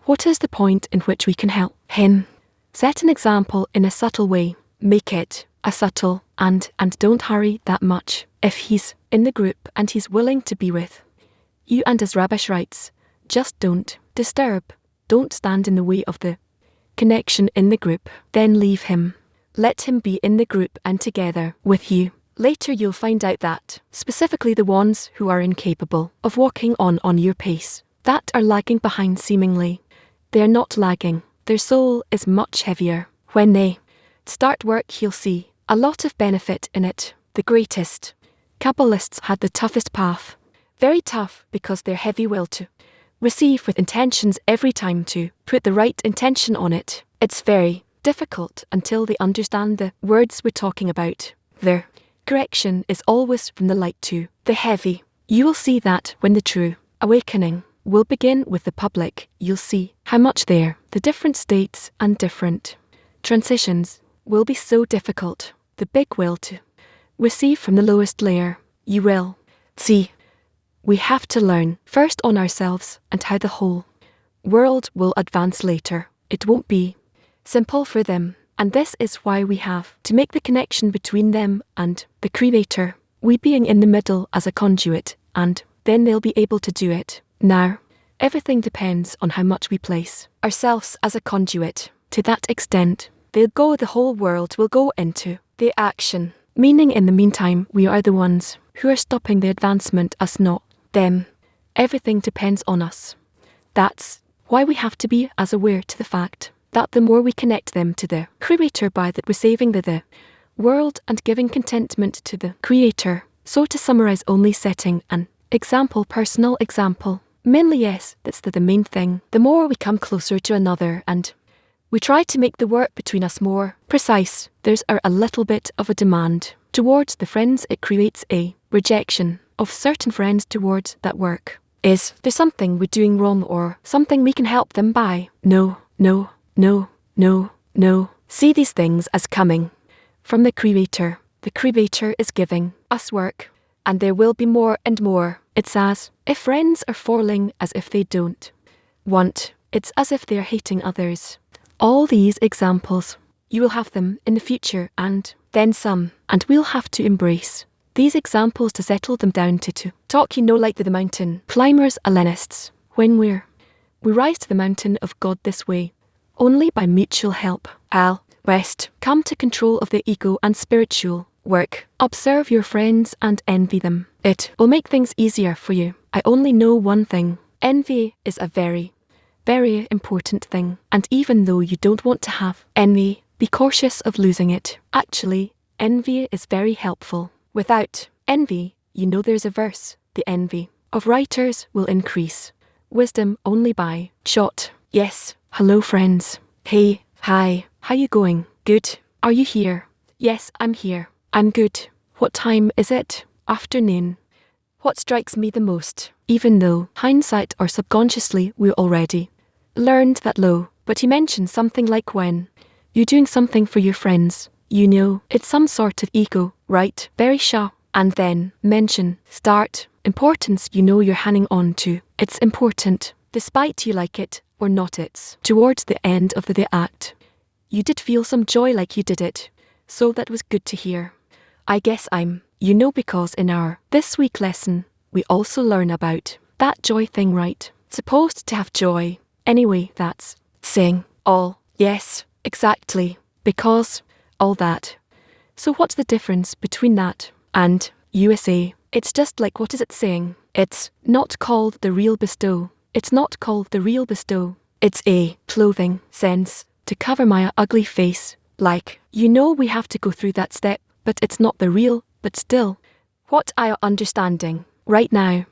what is the point in which we can help him? Set an example in a subtle way. Make it a subtle and don't hurry that much. If he's in the group and he's willing to be with you, and as Rabash writes, just don't disturb. Don't stand in the way of the connection in the group. Then leave him. Let him be in the group and together with you. Later you'll find out that, specifically the ones who are incapable of walking on your pace, that are lagging behind seemingly, they're not lagging. Their soul is much heavier. When they start work, you'll see a lot of benefit in it. The greatest Kabbalists had the toughest path. Very tough because they're heavy will to receive with intentions every time to put the right intention on it. It's very difficult until they understand the words we're talking about. Their correction is always from the light to the heavy. You will see that when the true awakening will begin with the public, you'll see how much the different states and different transitions will be so difficult. The big will to receive from the lowest layer, you will see. We have to learn first on ourselves and how the whole world will advance later. It won't be simple for them, and this is why we have to make the connection between them and the Creator, we being in the middle as a conduit, and then they'll be able to do it. Now, everything depends on how much we place ourselves as a conduit. To that extent, the whole world will go into the action. Meaning in the meantime, we are the ones who are stopping the advancement, us not them. Everything depends on us. That's why we have to be as aware to the fact that the more we connect them to the Creator by that we're saving the world and giving contentment to the Creator. So to summarize, only setting an example, personal example. Mainly yes, that's the main thing. The more we come closer to another and we try to make the work between us more precise, there's a little bit of a demand towards the friends. It creates a rejection of certain friends towards that work. Is there something we're doing wrong or something we can help them by? No, no, no, no, no. See these things as coming from the Creator. The Creator is giving us work, and there will be more and more. It's as if friends are falling as if they don't want. It's as if they're hating others. All these examples, you will have them in the future and then some, and we'll have to embrace these examples to settle them down to talk, like the mountain climbers, Alenists. When we rise to the mountain of God this way, only by mutual help. Al West, come to control of the ego and spiritual work. Observe your friends and envy them. It will make things easier for you. I only know one thing. Envy is a very, very important thing. And even though you don't want to have envy, be cautious of losing it. Actually, envy is very helpful. Without envy, there's a verse, the envy of writers will increase. Wisdom only by shot. Yes, hello friends. Hey, hi, how you going? Good. Are you here? Yes, I'm here. I'm good. What time is it? Afternoon. What strikes me the most, even though hindsight or subconsciously we already learned that low, but he mentioned something like when you're doing something for your friends, it's some sort of ego, right? Very sharp. And then mention, start, importance you're hanging on to. It's important, despite you like it or not. It's towards the end of the act. You did feel some joy like you did it. So that was good to hear. I guess because in our this week lesson, we also learn about that joy thing, right? Supposed to have joy. Anyway, that's saying all. Yes, exactly. Because all that. So what's the difference between that and USA? It's just like, what is it saying? It's not called the real bestow. It's not called the real bestow. It's a clothing sense to cover my ugly face. Like, we have to go through that step, but it's not the real, but still. What I am understanding right now,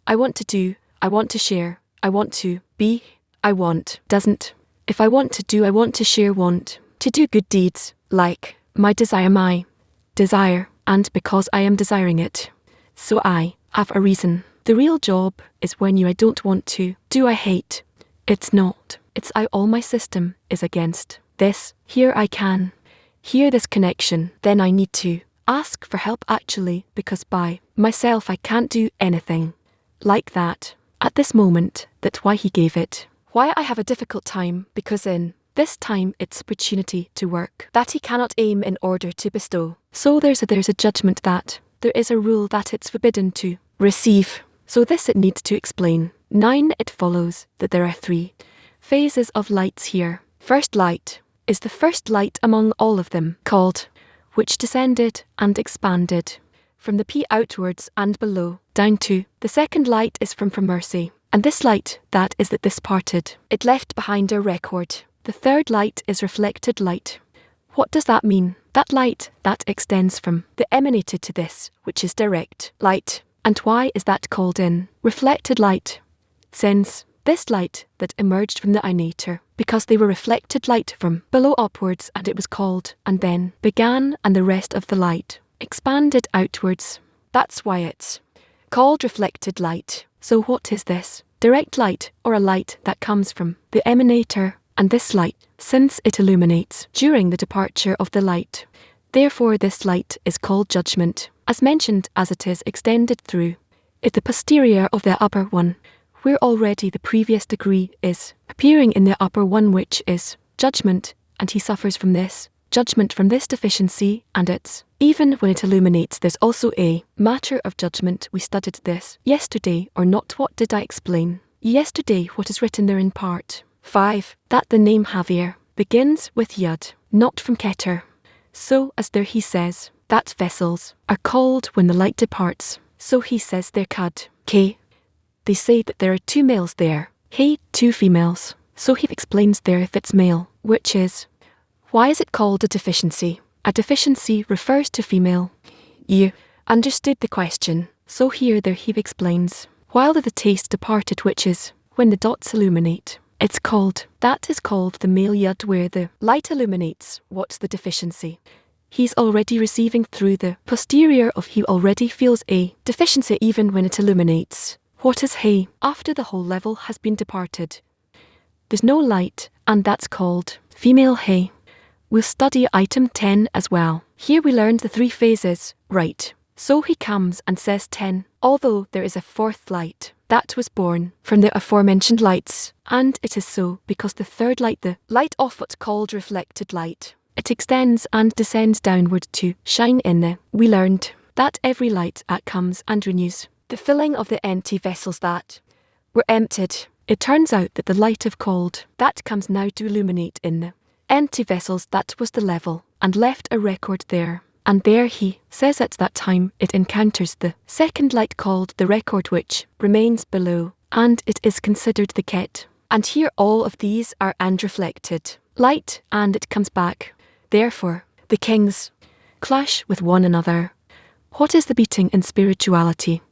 I want to do, I want to share, I want to be, I want, doesn't. If I want to do, I want to share, want to do good deeds, like my desire, and because I am desiring it. So I have a reason. The real job is when I don't want to do, I hate. It's not. It's all my system is against this. Here I can hear this connection. Then I need to ask for help actually, because by myself I can't do anything like that. At this moment, that's why he gave it. Why I have a difficult time, because in this time it's opportunity to work that he cannot aim in order to bestow. So there's a judgment that there is a rule that it's forbidden to receive. So this it needs to explain. 9. It follows that there are 3 phases of lights here. First light is the first light among all of them, called, which descended and expanded from the P outwards and below down to. The second light is from mercy, and this light that is that this parted. It left behind a record. The third light is reflected light. What does that mean? That light that extends from the emanated to this, which is direct light. And why is that called in reflected light? Since this light that emerged from the emanator, because they were reflected light from below upwards, and it was called, and then began, and the rest of the light expanded outwards. That's why it's called reflected light. So what is this? Direct light, or a light that comes from the emanator, and this light, since it illuminates during the departure of the light. Therefore this light is called judgment, as mentioned, as it is extended through it the posterior of the upper one, where already the previous degree is appearing in the upper one, which is judgment, and he suffers from this. judgment from this deficiency, and it's, even when it illuminates, there's also a matter of judgment. We studied this yesterday, or not. What did I explain yesterday? What is written there in part 5, that the name Javier begins with Yud, not from Keter. So, as there he says, that vessels are called when the light departs. So he says there Kad, K. They say that there are 2 males there, He, 2 females. So he explains there if it's male, which is, why is it called a deficiency? A deficiency refers to female. You understood the question. So here there he explains, while the taste departed, which is, when the dots illuminate, that is called the male Yud, where the light illuminates. What's the deficiency? He's already receiving through the posterior of, he already feels a deficiency even when it illuminates. What is he? After the whole level has been departed, there's no light, and that's called female he. We'll study item 10 as well. Here we learned the 3 phases, right? So he comes and says 10, although there is a 4th light that was born from the aforementioned lights, and it is so because the 3rd light, the light of what's called reflected light, it extends and descends downward to shine in the. We learned that every light that comes and renews the filling of the empty vessels that were emptied. It turns out that the light of cold that comes now to illuminate in the empty vessels, that was the level, and left a record there. And there he says at that time it encounters the 2nd light called the record, which remains below, and it is considered the ket. And here all of these are and reflected light, and it comes back. Therefore, the kings clash with one another. What is the beating in spirituality?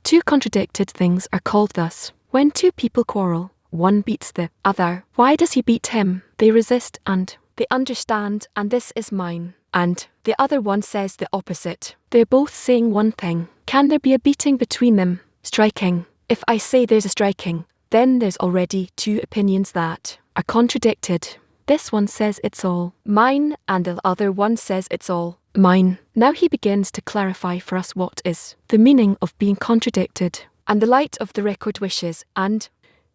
2 contradicted things are called thus. When 2 people quarrel, one beats the other. Why does he beat him? They resist and they understand, and this is mine. And the other one says the opposite. They're both saying one thing. Can there be a beating between them? Striking. If I say there's a striking, then there's already 2 opinions that are contradicted. This one says it's all mine, and the other one says it's all mine. Now he begins to clarify for us what is the meaning of being contradicted. And the light of the record wishes and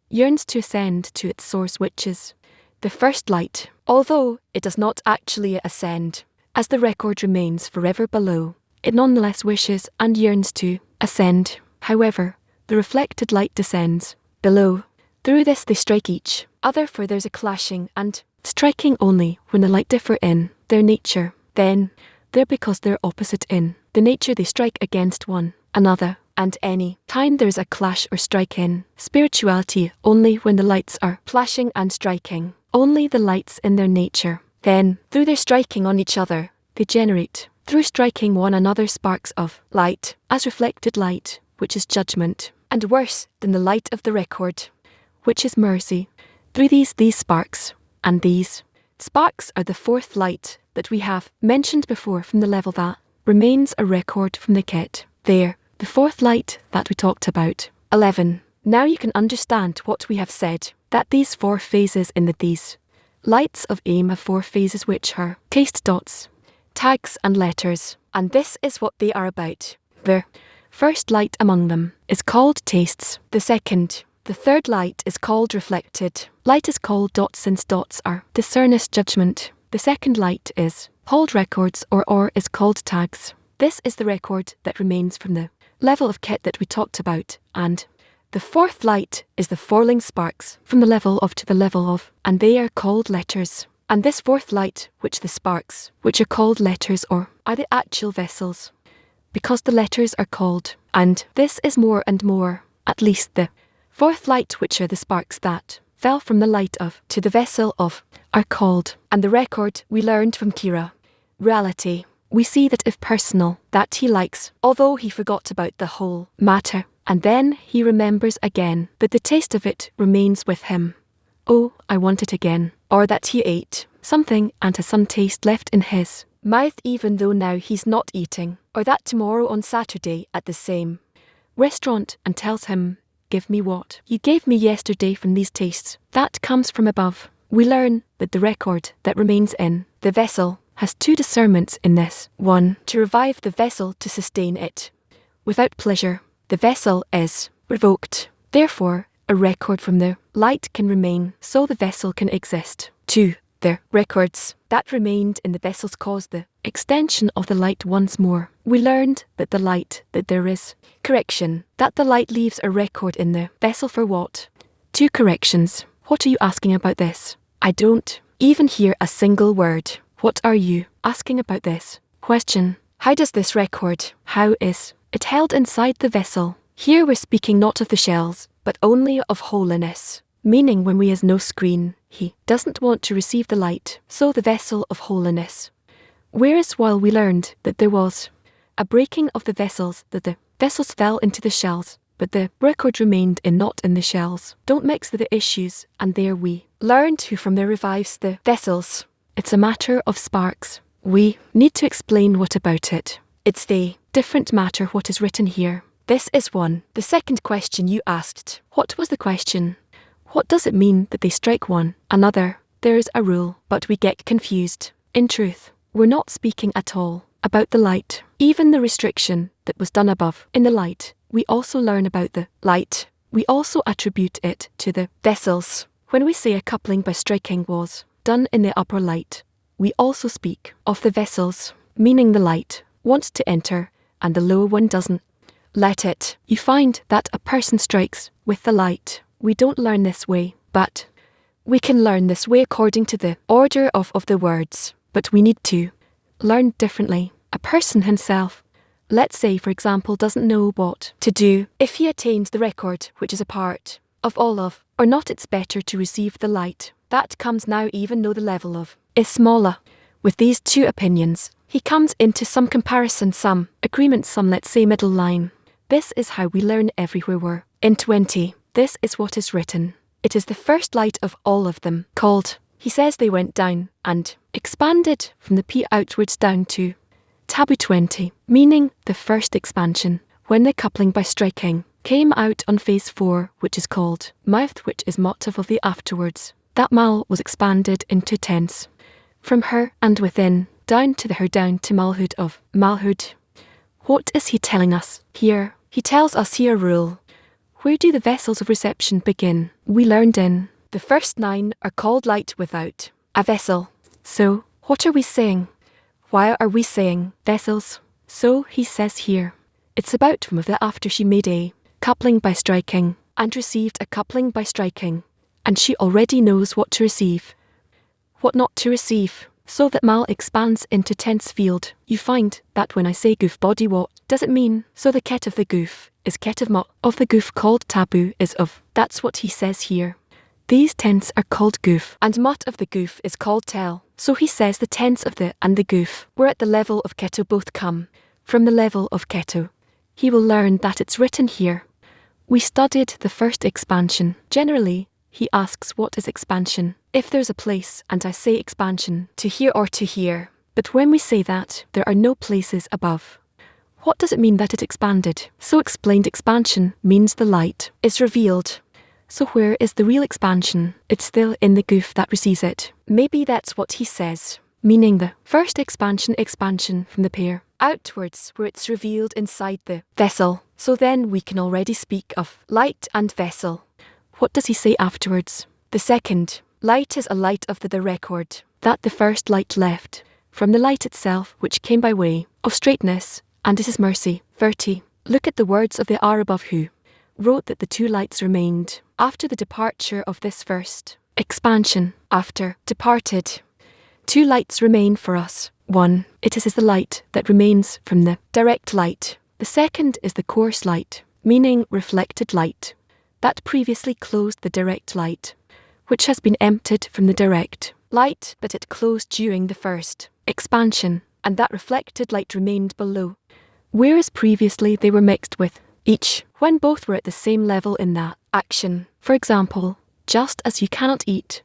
yearns to ascend to its source, which is the 1st light, although it does not actually ascend. As the record remains forever below, it nonetheless wishes and yearns to ascend. However, the reflected light descends below. Through this they strike each other, for there's a clashing and striking only when the light differ in their nature. Then, they're because they're opposite in the nature, they strike against one another. And any time there's a clash or strike in spirituality, only when the lights are clashing and striking, only the lights in their nature. Then, through their striking on each other, they generate, through striking one another, sparks of light, as reflected light, which is judgment, and worse than the light of the record, which is mercy. Through these sparks, and these sparks are the 4th light that we have mentioned before from the level that remains a record from the ket. There, the 4th light that we talked about. 11. Now you can understand what we have said, that these 4 phases in these lights of aim have 4 phases, which are taste dots, tags and letters, and this is what they are about. The 1st light among them is called tastes. The 2nd, the 3rd light is called reflected. Light is called dots, since dots are discernest judgment. The 2nd light is called records, or is called tags. This is the record that remains from the level of ket that we talked about, and the 4th light is the 4ling sparks from the level of to the level of, and they are called letters. And this 4th light, which the sparks, which are called letters, or are the actual vessels, because the letters are called, and this is more and more, at least the 4th light, which are the sparks that fell from the light of to the vessel of, are called. And the record we learned from Kira, reality. We see that if personal, that he likes, although he forgot about the whole matter, and then he remembers again, but the taste of it remains with him. Oh, I want it again. Or that he ate something and has some taste left in his mouth even though now he's not eating. Or that tomorrow on Saturday at the same restaurant and tells him, give me what you gave me yesterday from these tastes. That comes from above. We learn that the record that remains in the vessel has 2 discernments in this. 1, to revive the vessel to sustain it. Without pleasure, the vessel is revoked. Therefore, a record from the light can remain, so the vessel can exist. 2, the records that remained in the vessels caused the extension of the light once more. We learned that the light, that there is correction, that the light leaves a record in the vessel for what? 2 corrections. What are you asking about this? I don't even hear a single word. What are you asking about this? Question. How does this record? How is it held inside the vessel? Here we're speaking not of the shells, but only of holiness. Meaning when we has no screen, he doesn't want to receive the light, so the vessel of holiness. Whereas while we learned that there was a breaking of the vessels, that the vessels fell into the shells, but the record remained not in the shells. Don't mix the issues, and there we learned who from there revives the vessels. It's a matter of sparks. We need to explain what about it. It's the different matter what is written here. This is one. The second question you asked. What was the question? What does it mean that they strike one another? There is a rule, but we get confused. In truth, we're not speaking at all about the light. Even the restriction that was done above in the light, we also learn about the light. We also attribute it to the vessels. When we say a coupling by striking was done in the upper light, we also speak of the vessels, meaning the light wants to enter and the lower one doesn't let it. You find that a person strikes with the light. We don't learn this way, but we can learn this way according to the order of the words. But we need to learn differently. A person himself, let's say for example, doesn't know what to do. If he attains the record, which is a part of all of, or not, it's better to receive the light. That comes now even though the level of is smaller. With these 2 opinions, he comes into some comparison, some agreement, some let's say middle line. This is how we learn everywhere we're in 20. This is what is written. It is the first light of all of them, called. He says they went down and expanded from the P outwards down to taboo 20, meaning the first expansion, when the coupling by striking came out on phase 4, which is called mouth, which is motive of the afterwards. That mal was expanded into tense, from her and within, down to the her, down to malhood of malhood. What is he telling us here? He tells us here a rule. Where do the vessels of reception begin? We learned in the first 9 are called light without a vessel. So, what are we saying? Why are we saying vessels? So, he says here, it's about from of the after she made a coupling by striking, and received a coupling by striking, and she already knows what to receive, what not to receive, so that mal expands into tense field. You find that when I say goof body, what does it mean? So the ket of the goof is ket of mot of the goof called taboo is of. That's what he says here. These tense are called goof, and mot of the goof is called tel. So he says the tense of the and the goof were at the level of keto, both come from the level of keto. He will learn that it's written here. We studied the first expansion. Generally, he asks what is expansion. If there's a place and I say expansion, to here or to here. But when we say that, there are no places above. What does it mean that it expanded? So explained, expansion means the light is revealed. So where is the real expansion? It's still in the goof that receives it. Maybe that's what he says, meaning the first expansion from the pair outwards, where it's revealed inside the vessel. So then we can already speak of light and vessel. What does he say afterwards? The second light is a light of the record, that the first light left from the light itself, which came by way of straightness, and it is mercy. 30. Look at the words of the R above, who wrote that the 2 lights remained after the departure of this first expansion. After departed, 2 lights remain for us. 1. It is the light that remains from the direct light. The second is the coarse light, meaning reflected light, that previously closed the direct light, which has been emptied from the direct light, but it closed during the first expansion, and that reflected light remained below, whereas previously they were mixed with each, when both were at the same level in that action. For example, just as you cannot eat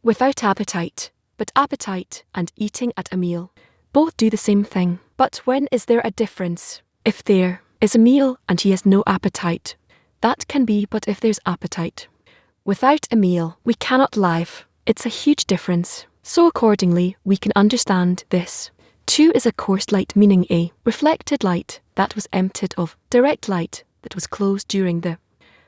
without appetite, but appetite and eating at a meal both do the same thing. But when is there a difference? If there is a meal and he has no appetite, that can be, but if there's appetite without a meal, we cannot live. It's a huge difference. So accordingly, we can understand this. 2 is a coarse light, meaning a reflected light that was emptied of direct light that was closed during the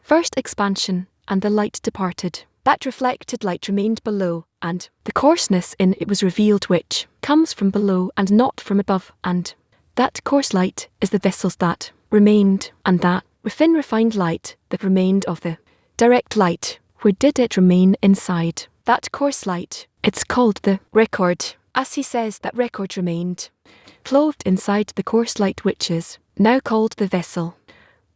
first expansion, and the light departed. that reflected light remained below, and the coarseness in it was revealed which comes from below and not from above, and that coarse light is the vessels that remained, and that within refined light that remained of the direct light, where did it remain inside that coarse light? It's called the record, as he says that record remained clothed inside the coarse light which is now called the vessel.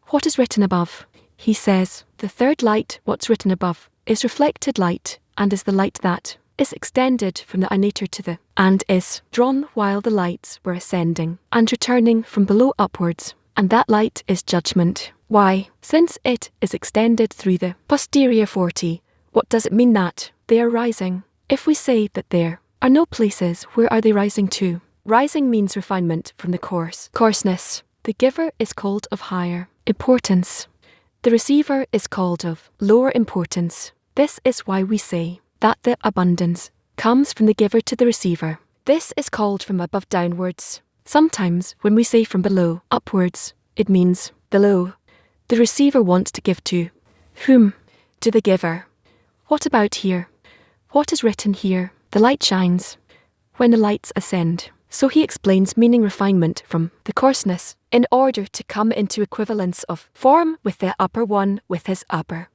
What is written above? He says, the third light, what's written above, is reflected light, and is the light that is extended from the enator to the, and is drawn while the lights were ascending and returning from below upwards, and that light is judgment. Why? Since it is extended through the posterior 40, what does it mean that they are rising? If we say that there are no places, where are they rising to? Rising means refinement from the coarseness. The giver is called of higher importance. The receiver is called of lower importance. This is why we say that the abundance comes from the giver to the receiver. This is called from above downwards. Sometimes when we say from below upwards, it means below. The receiver wants to give to whom? To the giver. What about here? What is written here? The light shines when the lights ascend. So he explains meaning refinement from the coarseness in order to come into equivalence of form with the upper one with his upper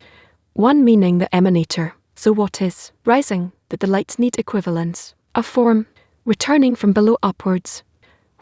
one, meaning the emanator. So what is rising? That the lights need equivalence of form, returning from below upwards.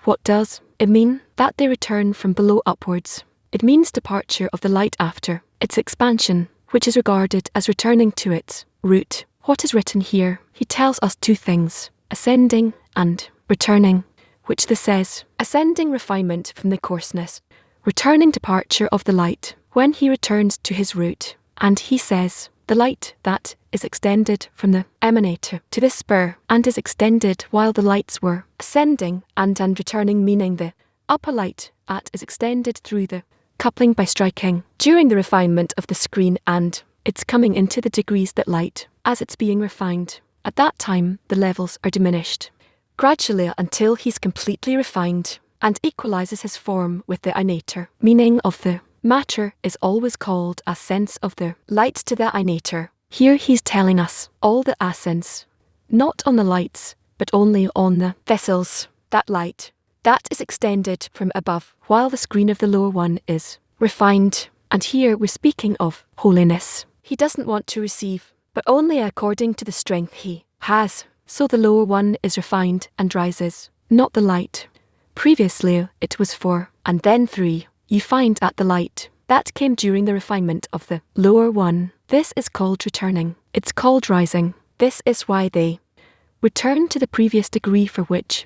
What does it mean? That they return from below upwards. It means departure of the light after its expansion, which is regarded as returning to its root. What is written here? He tells us two things, ascending and returning, which this says, ascending refinement from the coarseness, returning departure of the light, when he returns to his root. And he says, the light that is extended from the emanator to the spur, and is extended while the lights were ascending and returning, meaning the upper light that is extended through the coupling by striking during the refinement of the screen, and it's coming into the degrees that light, as it's being refined. At that time, the levels are diminished gradually until he's completely refined and equalizes his form with the enator. Meaning of the matter is always called ascents of the light to the enator. Here he's telling us all the ascents, not on the lights, but only on the vessels. That light that is extended from above, while the screen of the lower one is refined. And here we're speaking of holiness. He doesn't want to receive, but only according to the strength he has. So the lower one is refined and rises, not the light. Previously it was 4, and then 3. You find that the light that came during the refinement of the lower one, this is called returning. It's called rising. This is why they return to the previous degree for which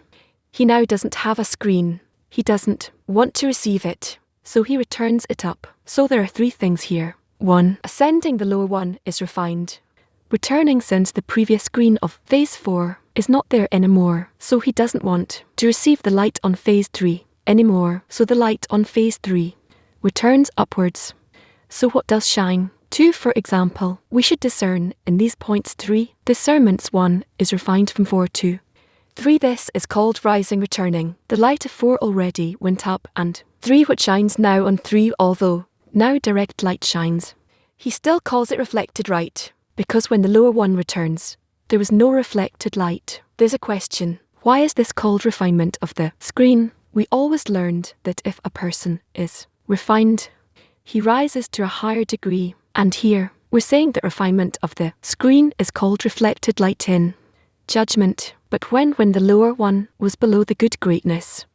he now doesn't have a screen. He doesn't want to receive it, so he returns it up. So there are 3 things here. 1. Ascending the lower one is refined. Returning, since the previous screen of phase 4 is not there anymore, so he doesn't want to receive the light on phase 3 anymore, so the light on phase 3 returns upwards. So what does shine? 2, for example, we should discern in these points 3. Discernments 1 is refined from 4 to 3. This is called rising, returning. The light of 4 already went up, and 3 which shines now on 3, although now direct light shines, he still calls it reflected light. Because when the lower one returns, there was no reflected light. There's a question. Why is this called refinement of the screen? We always learned that if a person is refined, he rises to a higher degree. And here, we're saying that refinement of the screen is called reflected light in judgment. But when the lower one was below the good greatness,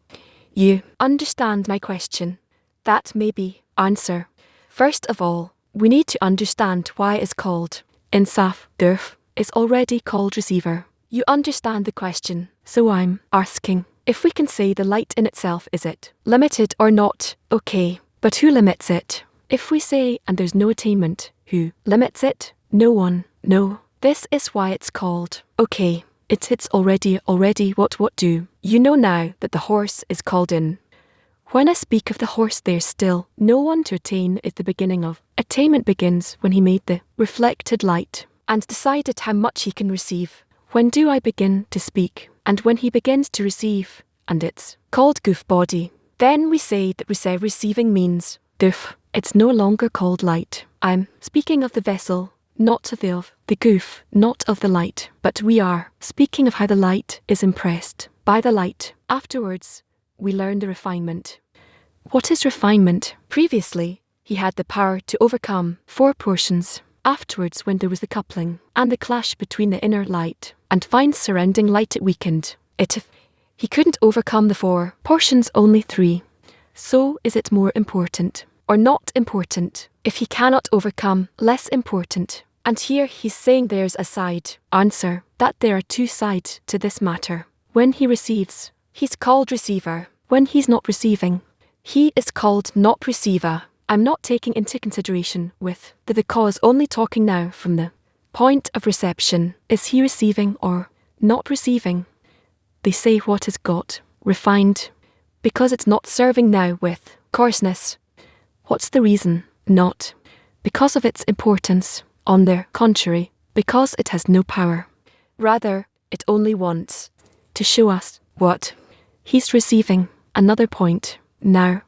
you understand my question? That may be answer. First of all, we need to understand why it's called Insaf. Durf is already called receiver. You understand the question, so I'm asking if we can say the light in itself, is it limited or not? Okay, but who limits it? If we say and there's no attainment, who limits it? No one. No. This is why it's called. Okay, it's already what do you know now that the horse is called in? When I speak of the horse, there's still no one to attain at the beginning of. Attainment begins when he made the reflected light and decided how much he can receive. When do I begin to speak? And when he begins to receive, and it's called goof body, then we say that receiving means doof. It's no longer called light. I'm speaking of the vessel, not of the goof, not of the light, but we are speaking of how the light is impressed by the light. Afterwards, we learn the refinement. What is refinement? Previously, he had the power to overcome 4 portions. Afterwards, when there was the coupling and the clash between the inner light and fine surrounding light, it weakened it. If he couldn't overcome the 4 portions, only 3. So is it more important or not important? If he cannot overcome, less important. And here he's saying there's a side. Answer, that there are 2 sides to this matter. When he receives, he's called receiver. When he's not receiving, he is called not receiver. I'm not taking into consideration with the cause, only talking now from the point of reception. Is he receiving or not receiving? They say what is got refined because it's not serving now with coarseness. What's the reason? Not because of its importance. On the contrary, because it has no power. Rather, it only wants to show us what he's receiving. Another point. Now,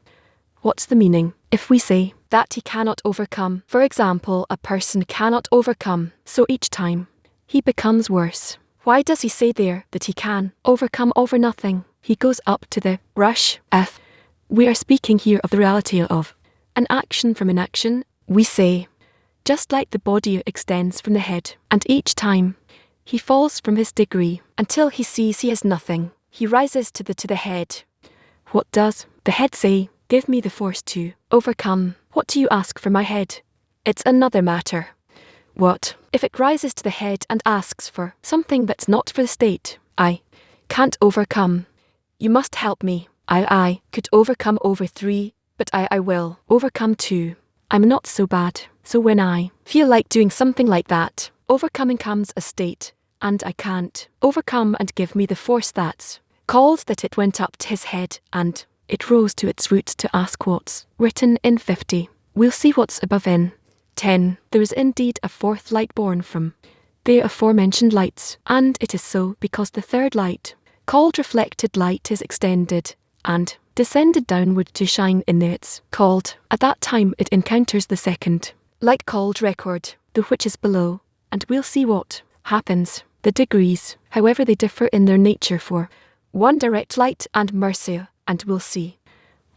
what's the meaning? If we say that he cannot overcome, for example, a person cannot overcome, so each time he becomes worse. Why does he say there that he can overcome over nothing? He goes up to the rush. If we are speaking here of the reality of an action from inaction, we say, just like the body extends from the head, and each time he falls from his degree until he sees he has nothing, he rises to the head. What does the head say? Give me the force to overcome. What do you ask for my head? It's another matter. What if it rises to the head and asks for something that's not for the state? I can't overcome. You must help me. I could overcome over 3, but I will overcome 2. I'm not so bad. So when I feel like doing something like that, overcoming comes a state, and I can't overcome and give me the force that's called that it went up to his head and it rose to its roots to ask what's written in 50. We'll see what's above in 10. There is indeed a 4th light born from the aforementioned lights, and it is so because the 3rd light, called reflected light, is extended and descended downward to shine in its called. At that time it encounters the 2nd light called record, the which is below, and we'll see what happens. The degrees, however, they differ in their nature for one direct light and mercy, and we'll see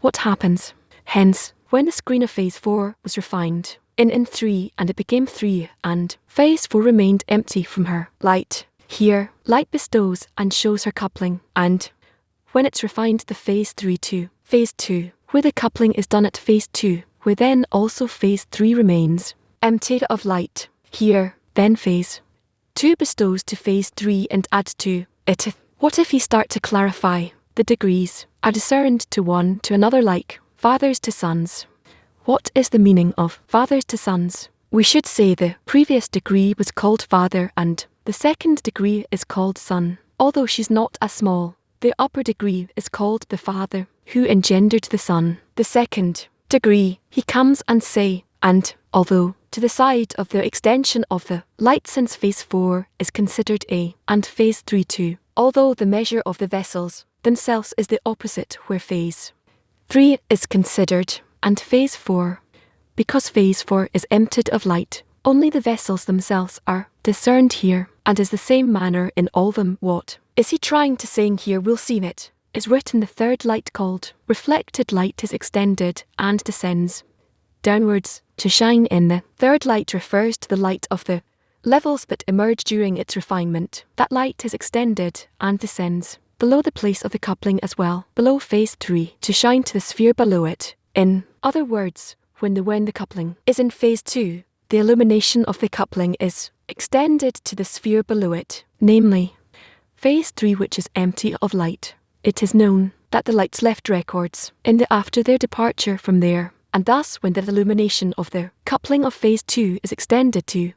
what happens. Hence, when the screen of phase 4 was refined in 3 and it became 3 and phase 4 remained empty from her light, here light bestows and shows her coupling, and when it's refined the phase 3 to phase 2, where the coupling is done at phase 2, where then also phase 3 remains empty of light. Here, then phase 2 bestows to phase 3 and adds to it. What if he start to clarify? The degrees are discerned to one to another like fathers to sons. What is the meaning of fathers to sons? We should say the previous degree was called father and the 2nd degree is called son. Although she's not as small, the upper degree is called the father who engendered the son. The 2nd degree, he comes and say, and although to the side of the extension of the light, since phase 4 is considered A and phase 3 2, although the measure of the vessels themselves is the opposite where phase 3 is considered and phase 4, because phase 4 is emptied of light, only the vessels themselves are discerned here, and is the same manner in all them. What is he trying to say here? We'll see it is written the 3rd light called reflected light is extended and descends downwards to shine in. The 3rd light refers to the light of the levels that emerge during its refinement. That light is extended and descends below the place of the coupling as well, below phase 3, to shine to the sphere below it. In other words, when the coupling is in phase 2, the illumination of the coupling is extended to the sphere below it, namely phase 3, which is empty of light. It is known that the lights left records after their departure from there, and thus when the illumination of the coupling of phase 2 is extended to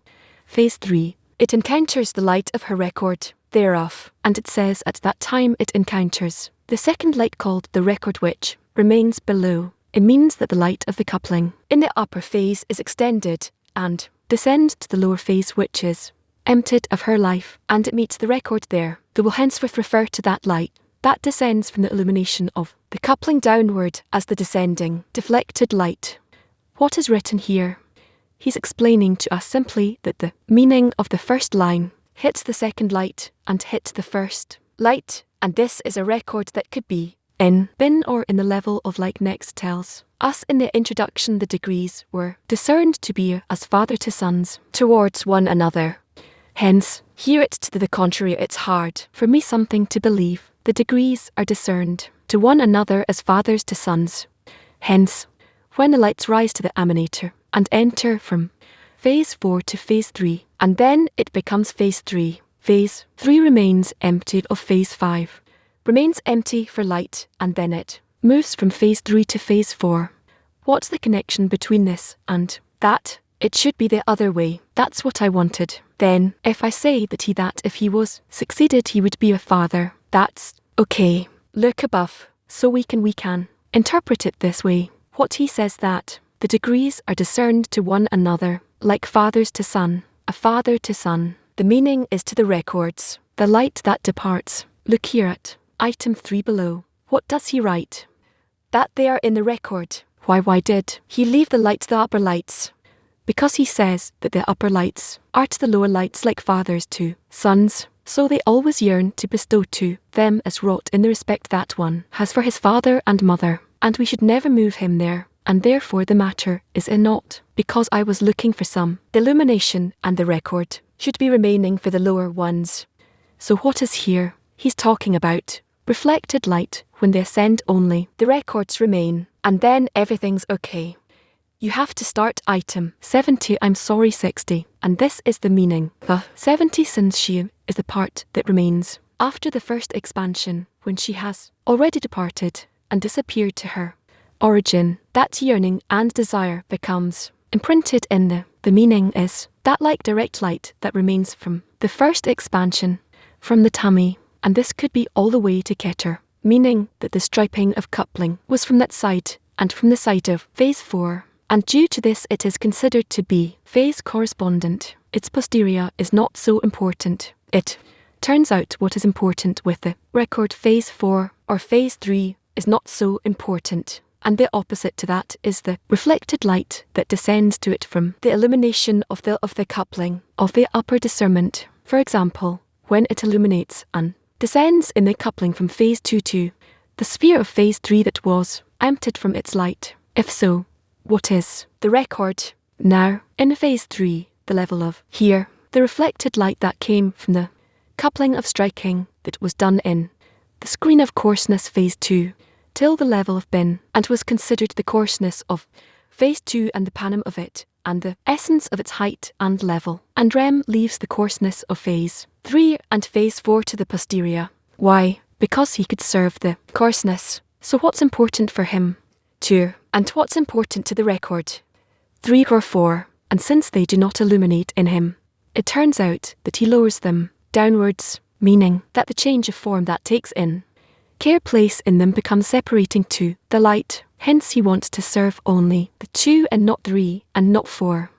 phase 3, it encounters the light of her record thereof, and it says at that time it encounters the 2nd light called the record, which remains below. It means that the light of the coupling in the upper phase is extended and descends to the lower phase, which is emptied of her life, and it meets the record there. They will henceforth refer to that light that descends from the illumination of the coupling downward as the descending, deflected light. What is written here? He's explaining to us simply that the meaning of the first line hits the second light and hits the first light, and this is a record that could be in bin or in the level of like next tells us in the introduction the degrees were discerned to be as father to sons towards one another. Hence, hear it to the contrary, it's hard for me something to believe. The degrees are discerned to one another as fathers to sons. Hence, when the lights rise to the emanator and enter from phase 4 to phase 3, and then it becomes phase 3. Phase 3 remains empty of phase 5, remains empty for light, and then it moves from phase 3 to phase 4. What's the connection between this and that? It should be the other way. That's what I wanted. Then, if I say that if he was succeeded, he would be a father. That's okay. Look above, so we can interpret it this way. What he says that the degrees are discerned to one another, like fathers to son, a father to son. The meaning is to the records, the light that departs. Look here at item 3 below. What does he write? That they are in the record. Why did he leave the lights, the upper lights? Because he says that the upper lights are to the lower lights like fathers to sons, so they always yearn to bestow to them as wrought in the respect that one has for his father and mother, and we should never move him there, and therefore the matter is in naught, because I was looking for some. The illumination and the record should be remaining for the lower ones. So what is here? He's talking about reflected light when they ascend only. The records remain, and then everything's okay. You have to start item 70, 60, and this is the meaning. The 70 since she is the part that remains after the first expansion, when she has already departed and disappeared to her origin. That yearning and desire becomes imprinted in the meaning is that like direct light that remains from the first expansion, from the tummy, and this could be all the way to Keter, meaning that the striping of coupling was from that side and from the side of phase 4. And due to this it is considered to be phase correspondent. Its posterior is not so important. It turns out what is important with the record phase 4 or phase 3 is not so important. And the opposite to that is the reflected light that descends to it from the illumination of the coupling of the upper discernment. For example, when it illuminates and descends in the coupling from phase 2 to the sphere of phase 3 that was emptied from its light. If so, what is the record? Now, in phase 3, the level of here, the reflected light that came from the coupling of striking that was done in the screen of coarseness phase 2 till the level of bin, and was considered the coarseness of phase 2 and the panem of it, and the essence of its height and level. And rem leaves the coarseness of phase 3 and phase 4 to the posterior. Why? Because he could serve the coarseness. So what's important for him? 2. And what's important to the record? 3 or 4. And since they do not illuminate in him, it turns out that he lowers them downwards, meaning that the change of form that takes in care place in them becomes separating to the light. Hence he wants to serve only the 2 and not 3 and not 4.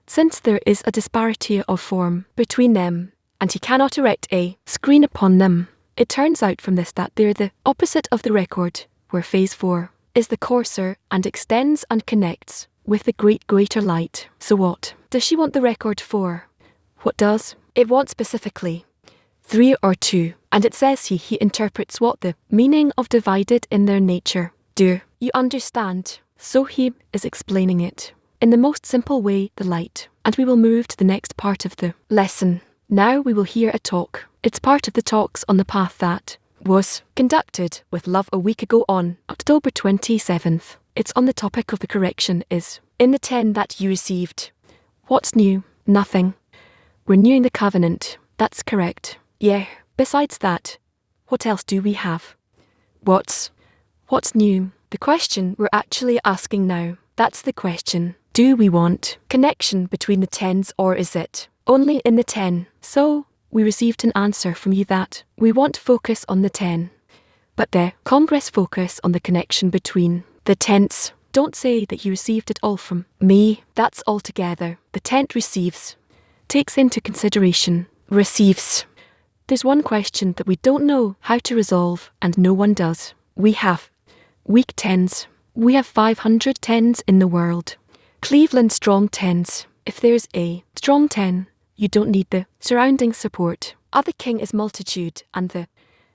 Since there is a disparity of form between them, and he cannot erect a screen upon them, it turns out from this that they're the opposite of the record, where phase 4 is the coarser and extends and connects with the greater light. So what does she want the record for? What does it want specifically? 3 or 2, and it says he interprets what the meaning of divided in their nature. Do you understand? So he is explaining it in the most simple way, the light. And we will move to the next part of the lesson. Now we will hear a talk. It's part of the talks on the path that was conducted with love a week ago on October 27th. It's on the topic of the correction is in the 10 that you received. What's new? Nothing. Renewing the covenant. That's correct. Yeah. Besides that, what else do we have? What's new? The question we're actually asking now. That's the question. Do we want connection between the 10s, or is it only in the 10? So, we received an answer from you that we want focus on the 10. But the Congress focus on the connection between the 10s. Don't say that you received it all from me. That's all together. The 10th receives. Takes into consideration. Receives. There's one question that we don't know how to resolve, and no one does. We have weak 10s. We have 500 10s in the world. Cleveland strong 10s. If there's a strong 10, you don't need the surrounding support. Other king is multitude and the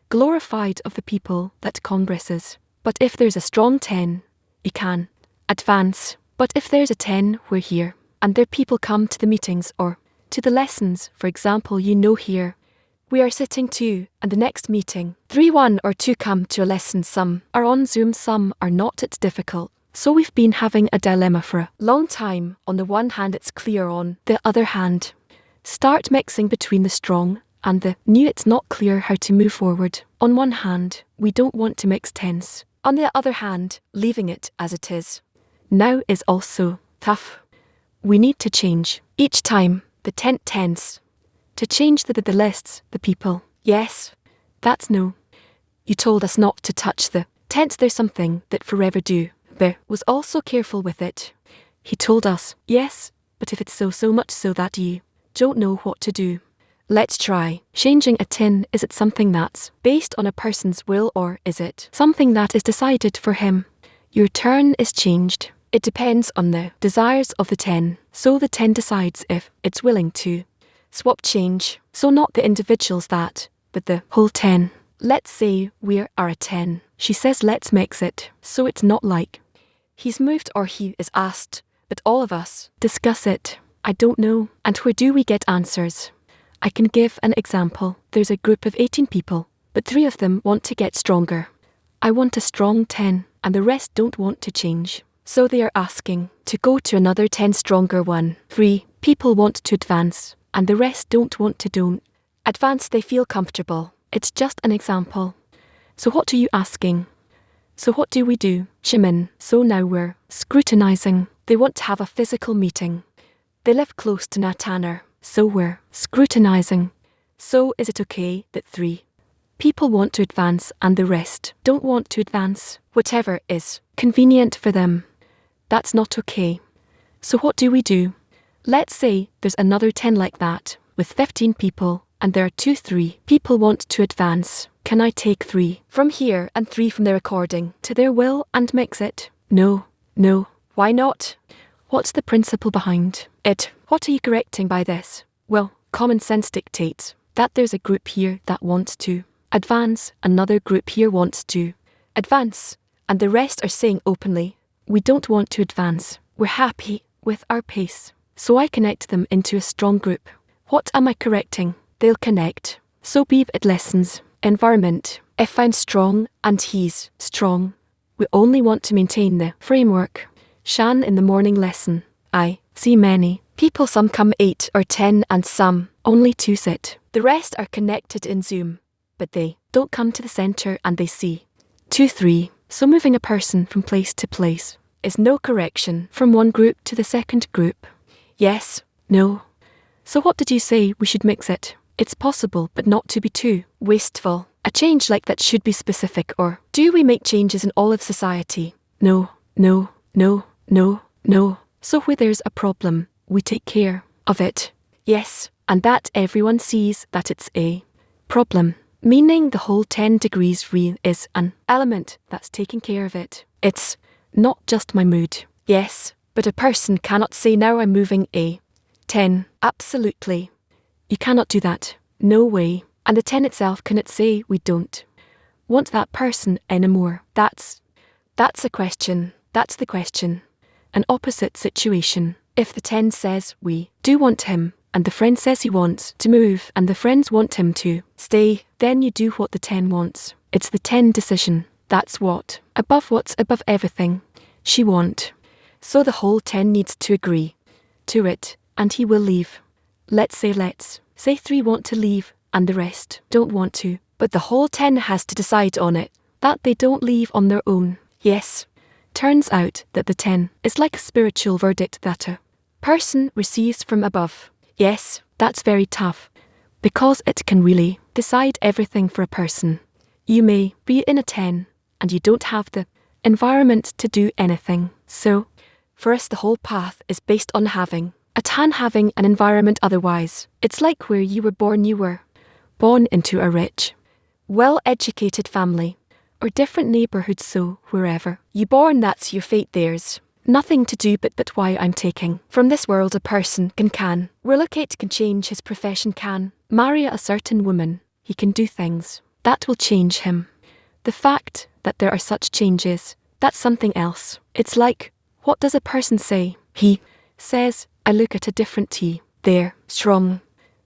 glorified of the people that congresses. But if there's a strong 10, you can advance. But if there's a 10, we're here, and their people come to the meetings or to the lessons, for example, here, we are sitting 2, and the next meeting, 3, 1 or 2 come to a lesson. Some are on Zoom, some are not. It's difficult. So we've been having a dilemma for a long time. On the one hand, it's clear. On the other hand, start mixing between the strong and the new. It's not clear how to move forward. On one hand, we don't want to mix tense. On the other hand, leaving it as it is now is also tough. We need to change each time the tense. To change the lists, the people. Yes, that's no. You told us not to touch the tense. There's something that forever do. Bear was also careful with it. He told us, yes, but if it's so much so that you don't know what to do. Let's try changing a 10. Is it something that's based on a person's will, or is it something that is decided for him? Your turn is changed. It depends on the desires of the 10. So the 10 decides if it's willing to swap change. So not the individuals that, but the whole 10. Let's say we are a 10. She says let's mix it. So it's not like he's moved or he is asked, but all of us discuss it. I don't know. And where do we get answers? I can give an example. There's a group of 18 people, but 3 of them want to get stronger. I want a strong 10, and the rest don't want to change. So they are asking to go to another 10 stronger one. 3 people want to advance, and the rest don't want to don't advance. They feel comfortable. It's just an example. So what are you asking? So what do we do, Jimin? So now we're scrutinizing. They want to have a physical meeting. They live close to Nataner, so we're scrutinizing. So is it okay that 3 people want to advance and the rest don't want to advance? Whatever is convenient for them. That's not okay. So what do we do? Let's say there's another 10 like that, with 15 people, and there are 3 people want to advance. Can I take 3 from here and 3 from their according to their will and mix it? No. Why not? What's the principle behind it? What are you correcting by this? Well, common sense dictates that there's a group here that wants to advance, another group here wants to advance, and the rest are saying openly, we don't want to advance. We're happy with our pace. So I connect them into a strong group. What am I correcting? They'll connect. So be it lessons, environment. If I'm strong and he's strong, we only want to maintain the framework. Shan in the morning lesson. I see many people, some come 8 or 10 and some only 2 sit. The rest are connected in Zoom, but they don't come to the center and they see 2, 3. So moving a person from place to place is no correction from one group to the second group. Yes, no. So what did you say we should mix it? It's possible, but not to be too wasteful. A change like that should be specific, or do we make changes in all of society? No. So where there's a problem, we take care of it. Yes, and that everyone sees that it's a problem. Meaning the whole 10 degrees rule is an element that's taking care of it. It's not just my mood. Yes, but a person cannot say now I'm moving a 10. Absolutely. You cannot do that. No way. And the 10 itself cannot say we don't want that person anymore. That's a question. That's the question. An opposite situation. If the 10 says we do want him, and the friend says he wants to move, and the friends want him to stay, then you do what the 10 wants. It's the 10 decision. That's what's above everything. She want. So the whole 10 needs to agree to it, and he will leave. Let's say 3 want to leave, and the rest don't want to, but the whole 10 has to decide on it, that they don't leave on their own. Yes. Turns out that the 10 is like a spiritual verdict that a person receives from above. Yes, that's very tough, because it can really decide everything for a person. You may be in a 10, and you don't have the environment to do anything. So, for us the whole path is based on having having an environment. Otherwise, it's like where you were born. You were born into a rich, well-educated family, or different neighborhoods. So wherever you born, that's your fate. There's Nothing to do but why I'm taking. From this world a person can relocate, can change his profession, can marry a certain woman. He can do things that will change him. The fact that there are such changes, that's something else. It's like, what does a person say? He says, I look at a different T. They're strong.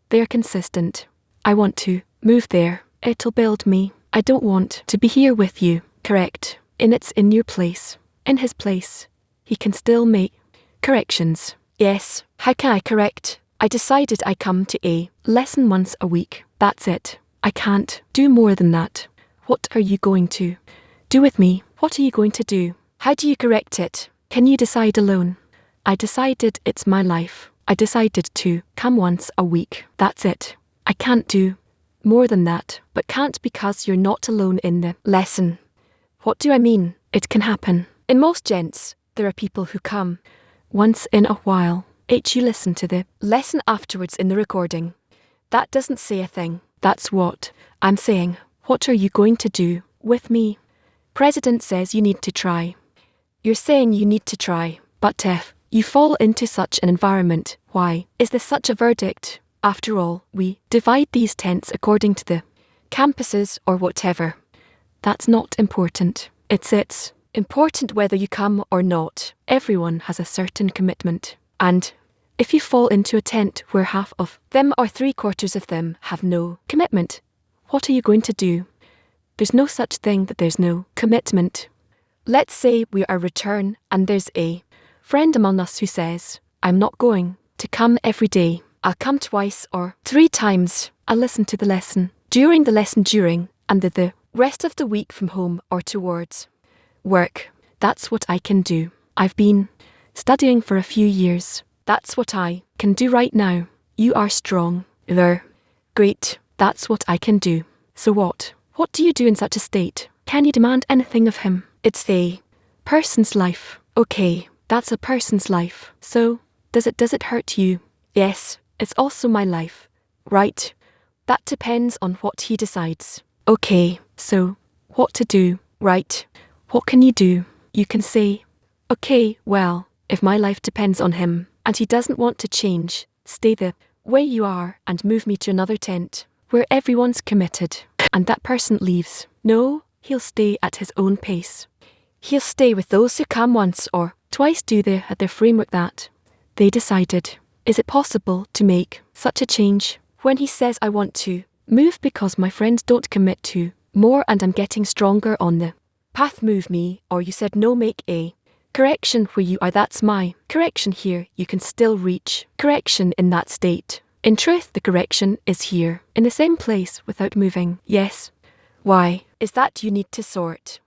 They're consistent. I want to move there. It'll build me. I don't want to be here with you. Correct. It's in your place. In his place. He can still make corrections. Yes. How can I correct? I decided I come to a lesson once a week. That's it. I can't do more than that. What are you going to do with me? What are you going to do? How do you correct it? Can you decide alone? I decided it's my life. I decided to come once a week. That's it. I can't do more than that. But can't because you're not alone in the lesson. What do I mean? It can happen. In most gents, there are people who come once in a while. You listen to the lesson afterwards in the recording. That doesn't say a thing. That's what I'm saying. What are you going to do with me? President says you need to try. You're saying you need to try. But if you fall into such an environment, why is this such a verdict? After all, we divide these tents according to the campuses or whatever. That's not important. It's important whether you come or not. Everyone has a certain commitment. And if you fall into a tent where half of them or 3/4 of them have no commitment, what are you going to do? There's no such thing that there's no commitment. Let's say we are return and there's a friend among us who says, I'm not going to come every day. I'll come twice or 3 times. I'll listen to the lesson. During the lesson and the rest of the week from home or towards work. That's what I can do. I've been studying for a few years. That's what I can do right now. You are strong. They're great. That's what I can do. So what? What do you do in such a state? Can you demand anything of him? It's a person's life. Okay, that's a person's life. So, does it hurt you? Yes, it's also my life. Right. That depends on what he decides. Okay, so, what to do? Right. What can you do? You can say, okay, well, if my life depends on him, and he doesn't want to change, stay the way you are and move me to another tent, where everyone's committed, and that person leaves. No, he'll stay at his own pace. He'll stay with those who come once or twice at their framework that they decided. Is it possible to make such a change? When he says I want to move because my friends don't commit to more and I'm getting stronger on the path, move me, or you said no, make a correction where you are, that's my correction here. You can still reach correction in that state. In truth, the correction is here, in the same place without moving. Yes. Why? Is that you need to sort.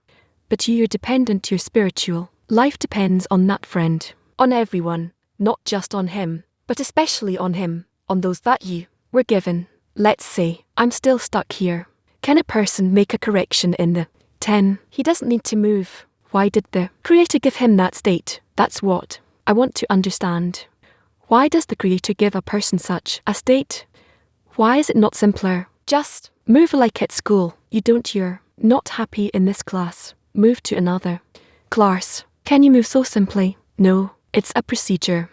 But you're dependent, your spiritual life depends on that friend. On everyone, not just on him, but especially on him, on those that you were given. Let's say, I'm still stuck here. Can a person make a correction in the 10? He doesn't need to move. Why did the Creator give him that state? That's what I want to understand. Why does the Creator give a person such a state? Why is it not simpler? Just move like at school. You're not happy in this class. Move to another class. Can you move so simply? No, it's a procedure.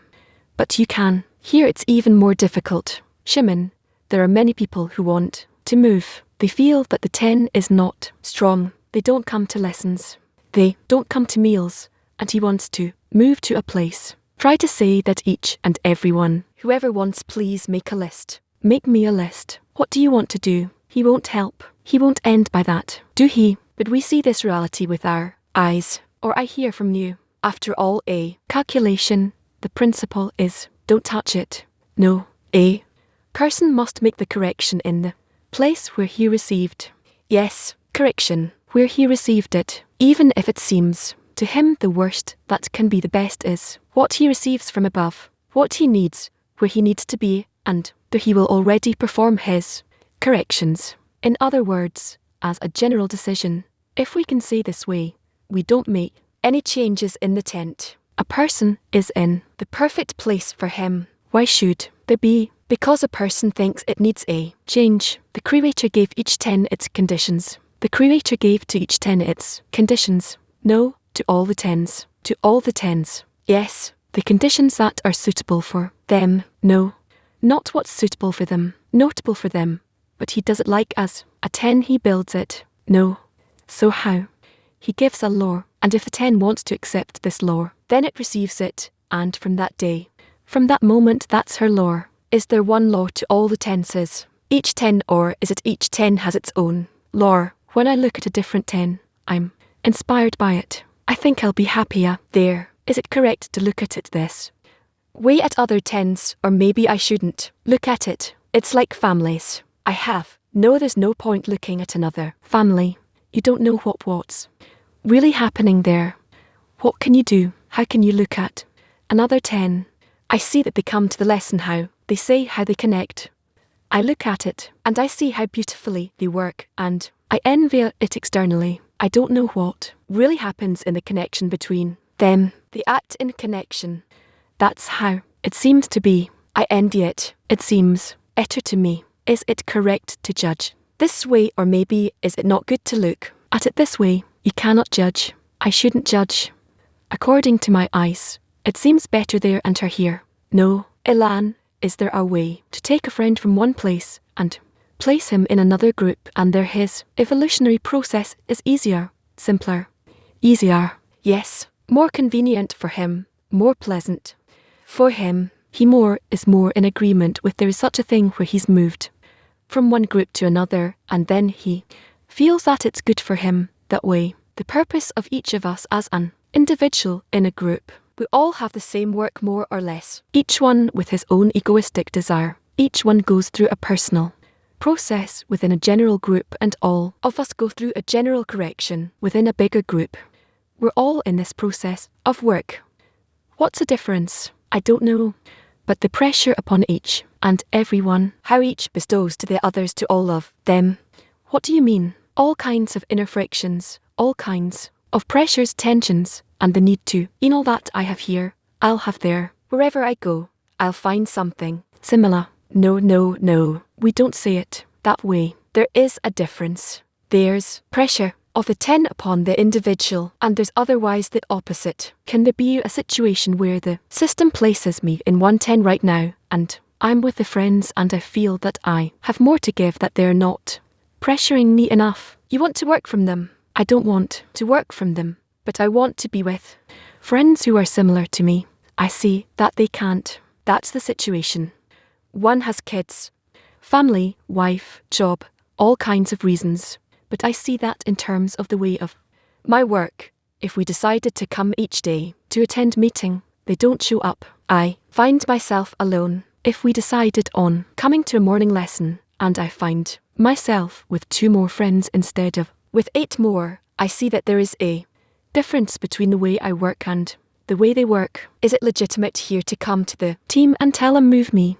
But you can. Here it's even more difficult. Shimon, there are many people who want to move. They feel that the 10 is not strong. They don't come to lessons. They don't come to meals. And he wants to move to a place. Try to say that each and everyone, whoever wants, please make a list. Make me a list. What do you want to do? He won't help. He won't end by that, do he? But we see this reality with our eyes. Or I hear from you. After all, a calculation, the principle is, don't touch it. No, a person must make the correction in the place where he received. Yes, correction, where he received it. Even if it seems to him the worst that can be, the best is what he receives from above, what he needs, where he needs to be, and there he will already perform his corrections. In other words, as a general decision, if we can say this way, we don't make any changes in the tent. A person is in the perfect place for him. Why should there be? Because a person thinks it needs a change. The Creator gave each 10 its conditions. The Creator gave to each 10 its conditions. No, to all the 10s. To all the 10s. Yes, the conditions that are suitable for them. No, not what's suitable for them, notable for them. But he does it like as a 10 he builds it. No. So how? He gives a law, and if the 10 wants to accept this law, then it receives it, and from that day, from that moment that's her law. Is there one law to all the tenses? Each 10, or is it each 10 has its own law? When I look at a different 10, I'm inspired by it. I think I'll be happier there. Is it correct to look at it this way at other 10s, or maybe I shouldn't look at it? It's like families. There's no point looking at another family. You don't know what's really happening there. What can you do? How can you look at another 10? I see that they come to the lesson, how they say, how they connect. I look at it, and I see how beautifully they work, and I envy it externally. I don't know what really happens in the connection between them. They act in connection. That's how it seems to be. I envy it. It seems better to me. Is it correct to judge this way, or maybe is it not good to look at it this way? You cannot judge. I shouldn't judge. According to my eyes, it seems better there and her here. No, Elan, is there a way to take a friend from one place and place him in another group, and there his evolutionary process is easier, simpler, easier? Yes, more convenient for him, more pleasant for him. He is more in agreement with there is such a thing where he's moved from one group to another, and then he feels that it's good for him that way. The purpose of each of us as an individual in a group. We all have the same work more or less, each one with his own egoistic desire. Each one goes through a personal process within a general group, and all of us go through a general correction within a bigger group. We're all in this process of work. What's the difference? I don't know. But the pressure upon each and everyone, how each bestows to the others, to all of them. What do you mean? All kinds of inner frictions, all kinds of pressures, tensions, and the need to, in all that I have here, I'll have there. Wherever I go, I'll find something similar. No, we don't say it that way. There is a difference. There's pressure of the 10 upon the individual, and there's otherwise the opposite. Can there be a situation where the system places me in 110 right now, and I'm with the friends, and I feel that I have more to give, that they're not pressuring me enough? You want to work from them. I don't want to work from them, but I want to be with friends who are similar to me. I see that they can't. That's the situation. One has kids, family, wife, job, all kinds of reasons. But I see that in terms of the way of my work. If we decided to come each day to attend meeting, they don't show up. I find myself alone. If we decided on coming to a morning lesson, and I find myself with 2 more friends instead of with 8 more, I see that there is a difference between the way I work and the way they work. Is it legitimate here to come to the team and tell them move me?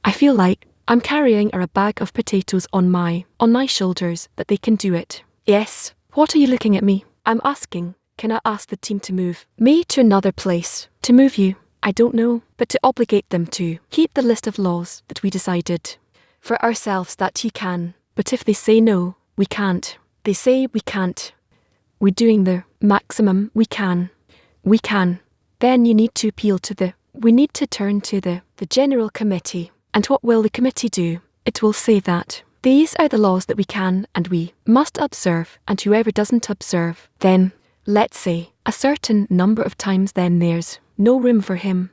I feel like I'm carrying a bag of potatoes on my shoulders, that they can do it. Yes. What are you looking at me? I'm asking, can I ask the team to move me to another place? To move you? I don't know, but to obligate them to keep the list of laws that we decided for ourselves that he can. But if they say no, we can't. They say we can't. We're doing the maximum we can. We can. Then you need to appeal to we need to turn to the general committee. And what will the committee do? It will say that these are the laws that we can and we must observe, and whoever doesn't observe, then, let's say, a certain number of times, then there's no room for him.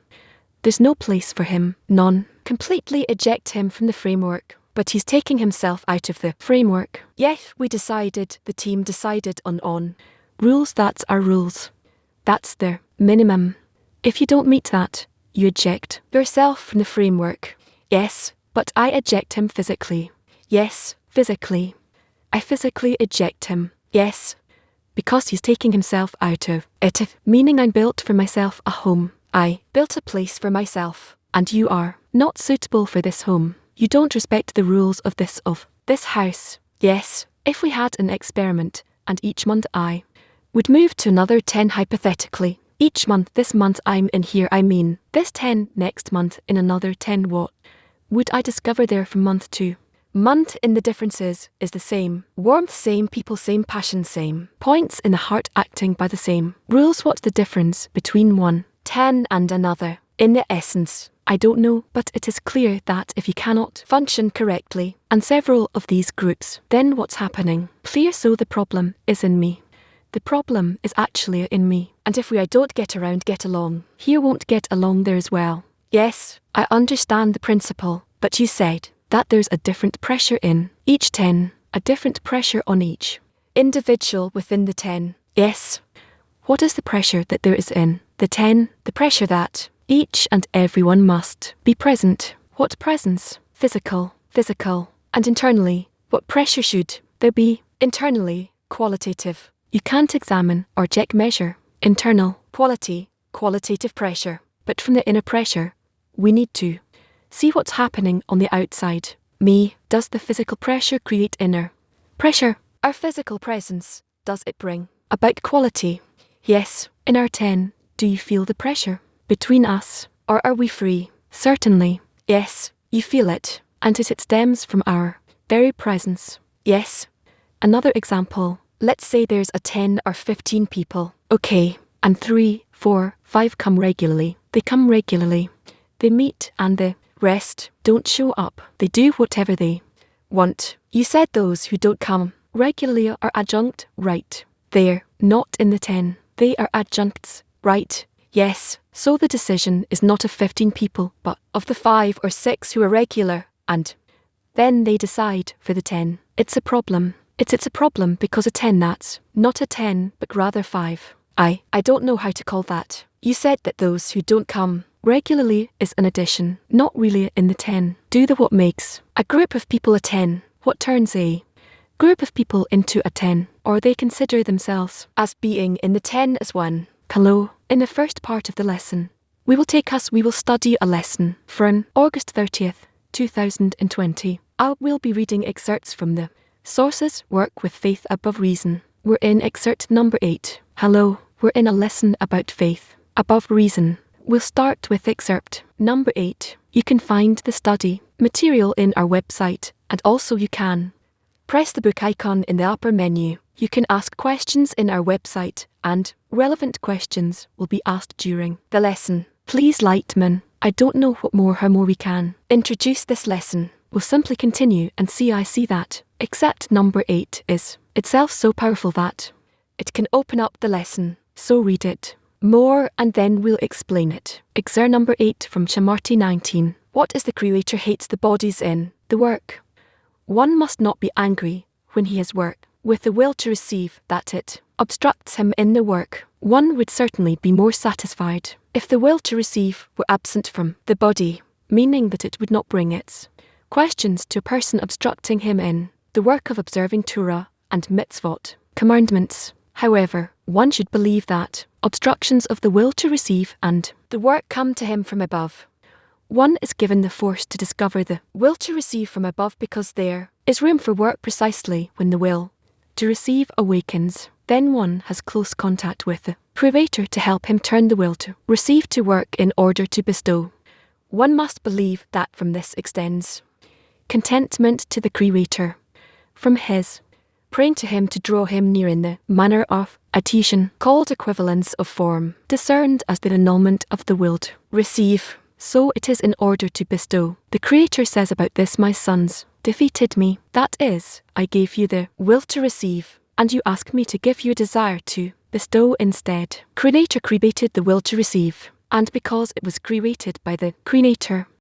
There's no place for him, none. Completely eject him from the framework. But he's taking himself out of the framework. Yes, the team decided on rules. That's our rules. That's their minimum. If you don't meet that, you eject yourself from the framework. Yes, but I eject him physically. Yes, physically. I physically eject him. Yes, because he's taking himself out of it. Meaning I built for myself a home. I built a place for myself. And you are not suitable for this home. You don't respect the rules of this house. Yes, if we had an experiment, and each month I would move to another 10 hypothetically. Each month, this month I'm in here, I mean, this 10, next month in another 10, what would I discover there from month to month? In the differences is the same. Warmth, same people, same passion, same points in the heart, acting by the same rules. What's the difference between 1, 10 and another. In the essence, I don't know, but it is clear that if you cannot function correctly, and several of these groups, then what's happening? Clear, so the problem is in me. The problem is actually in me. And if I don't get along, here won't get along there as well. Yes, I understand the principle, but you said that there's a different pressure in each 10, a different pressure on each individual within the 10. Yes. What is the pressure that there is in the 10? The pressure that each and everyone must be present. What presence? Physical. And internally, what pressure should there be? Internally, qualitative. You can't examine or check measure internal qualitative pressure. But from the inner pressure, we need to see what's happening on the outside. Me, does the physical pressure create inner pressure? Our physical presence, does it bring about quality? Yes. In our 10, do you feel the pressure between us, or are we free? Certainly. Yes, you feel it, and it stems from our very presence. Yes. Another example, let's say there's a 10 or 15 people. Okay, and 3, 4, 5 come regularly. They come regularly. They meet and the rest don't show up. They do whatever they want. You said those who don't come regularly are adjunct, right? They're not in the 10. They are adjuncts, right? Yes. So the decision is not of 15 people, but of the 5 or 6 who are regular, and then they decide for the 10. It's a problem. It's a problem because a 10 that's not a 10, but rather 5. I don't know how to call that. You said that those who don't come regularly is an addition, not really in the 10. Do the what makes a group of people a 10? What turns a group of people into a 10? Or they consider themselves as being in the 10 as one. Hello. In the first part of the lesson, we will study a lesson from August 30th, 2020. I will be reading excerpts from the Sources Work with Faith Above Reason. We're in excerpt number 8. Hello. We're in a lesson about faith above reason. We'll start with excerpt number 8. You can find the study material in our website, and also you can press the book icon in the upper menu. You can ask questions in our website, and relevant questions will be asked during the lesson. Please, Laitman, I don't know how more we can introduce this lesson. We'll simply continue and see that excerpt number 8 is itself so powerful that it can open up the lesson. So read it more and then we'll explain it. Excerpt number 8 from Chamarty 19. What is the Creator hates the bodies in the work? One must not be angry when he has work with the will to receive that it obstructs him in the work. One would certainly be more satisfied if the will to receive were absent from the body, meaning that it would not bring its questions to a person obstructing him in the work of observing Torah and mitzvot, commandments. However, one should believe that obstructions of the will to receive and the work come to him from above. One is given the force to discover the will to receive from above because there is room for work precisely when the will to receive awakens. Then one has close contact with the Creator to help him turn the will to receive to work in order to bestow. One must believe that from this extends contentment to the Creator, from his praying to him to draw him near in the manner of adhesion, called equivalence of form, discerned as the annulment of the will to receive. So it is in order to bestow. The Creator says about this, my sons defeated me. That is, I gave you the will to receive, and you ask me to give you a desire to bestow instead. Creator created the will to receive, and because it was created by the Creator,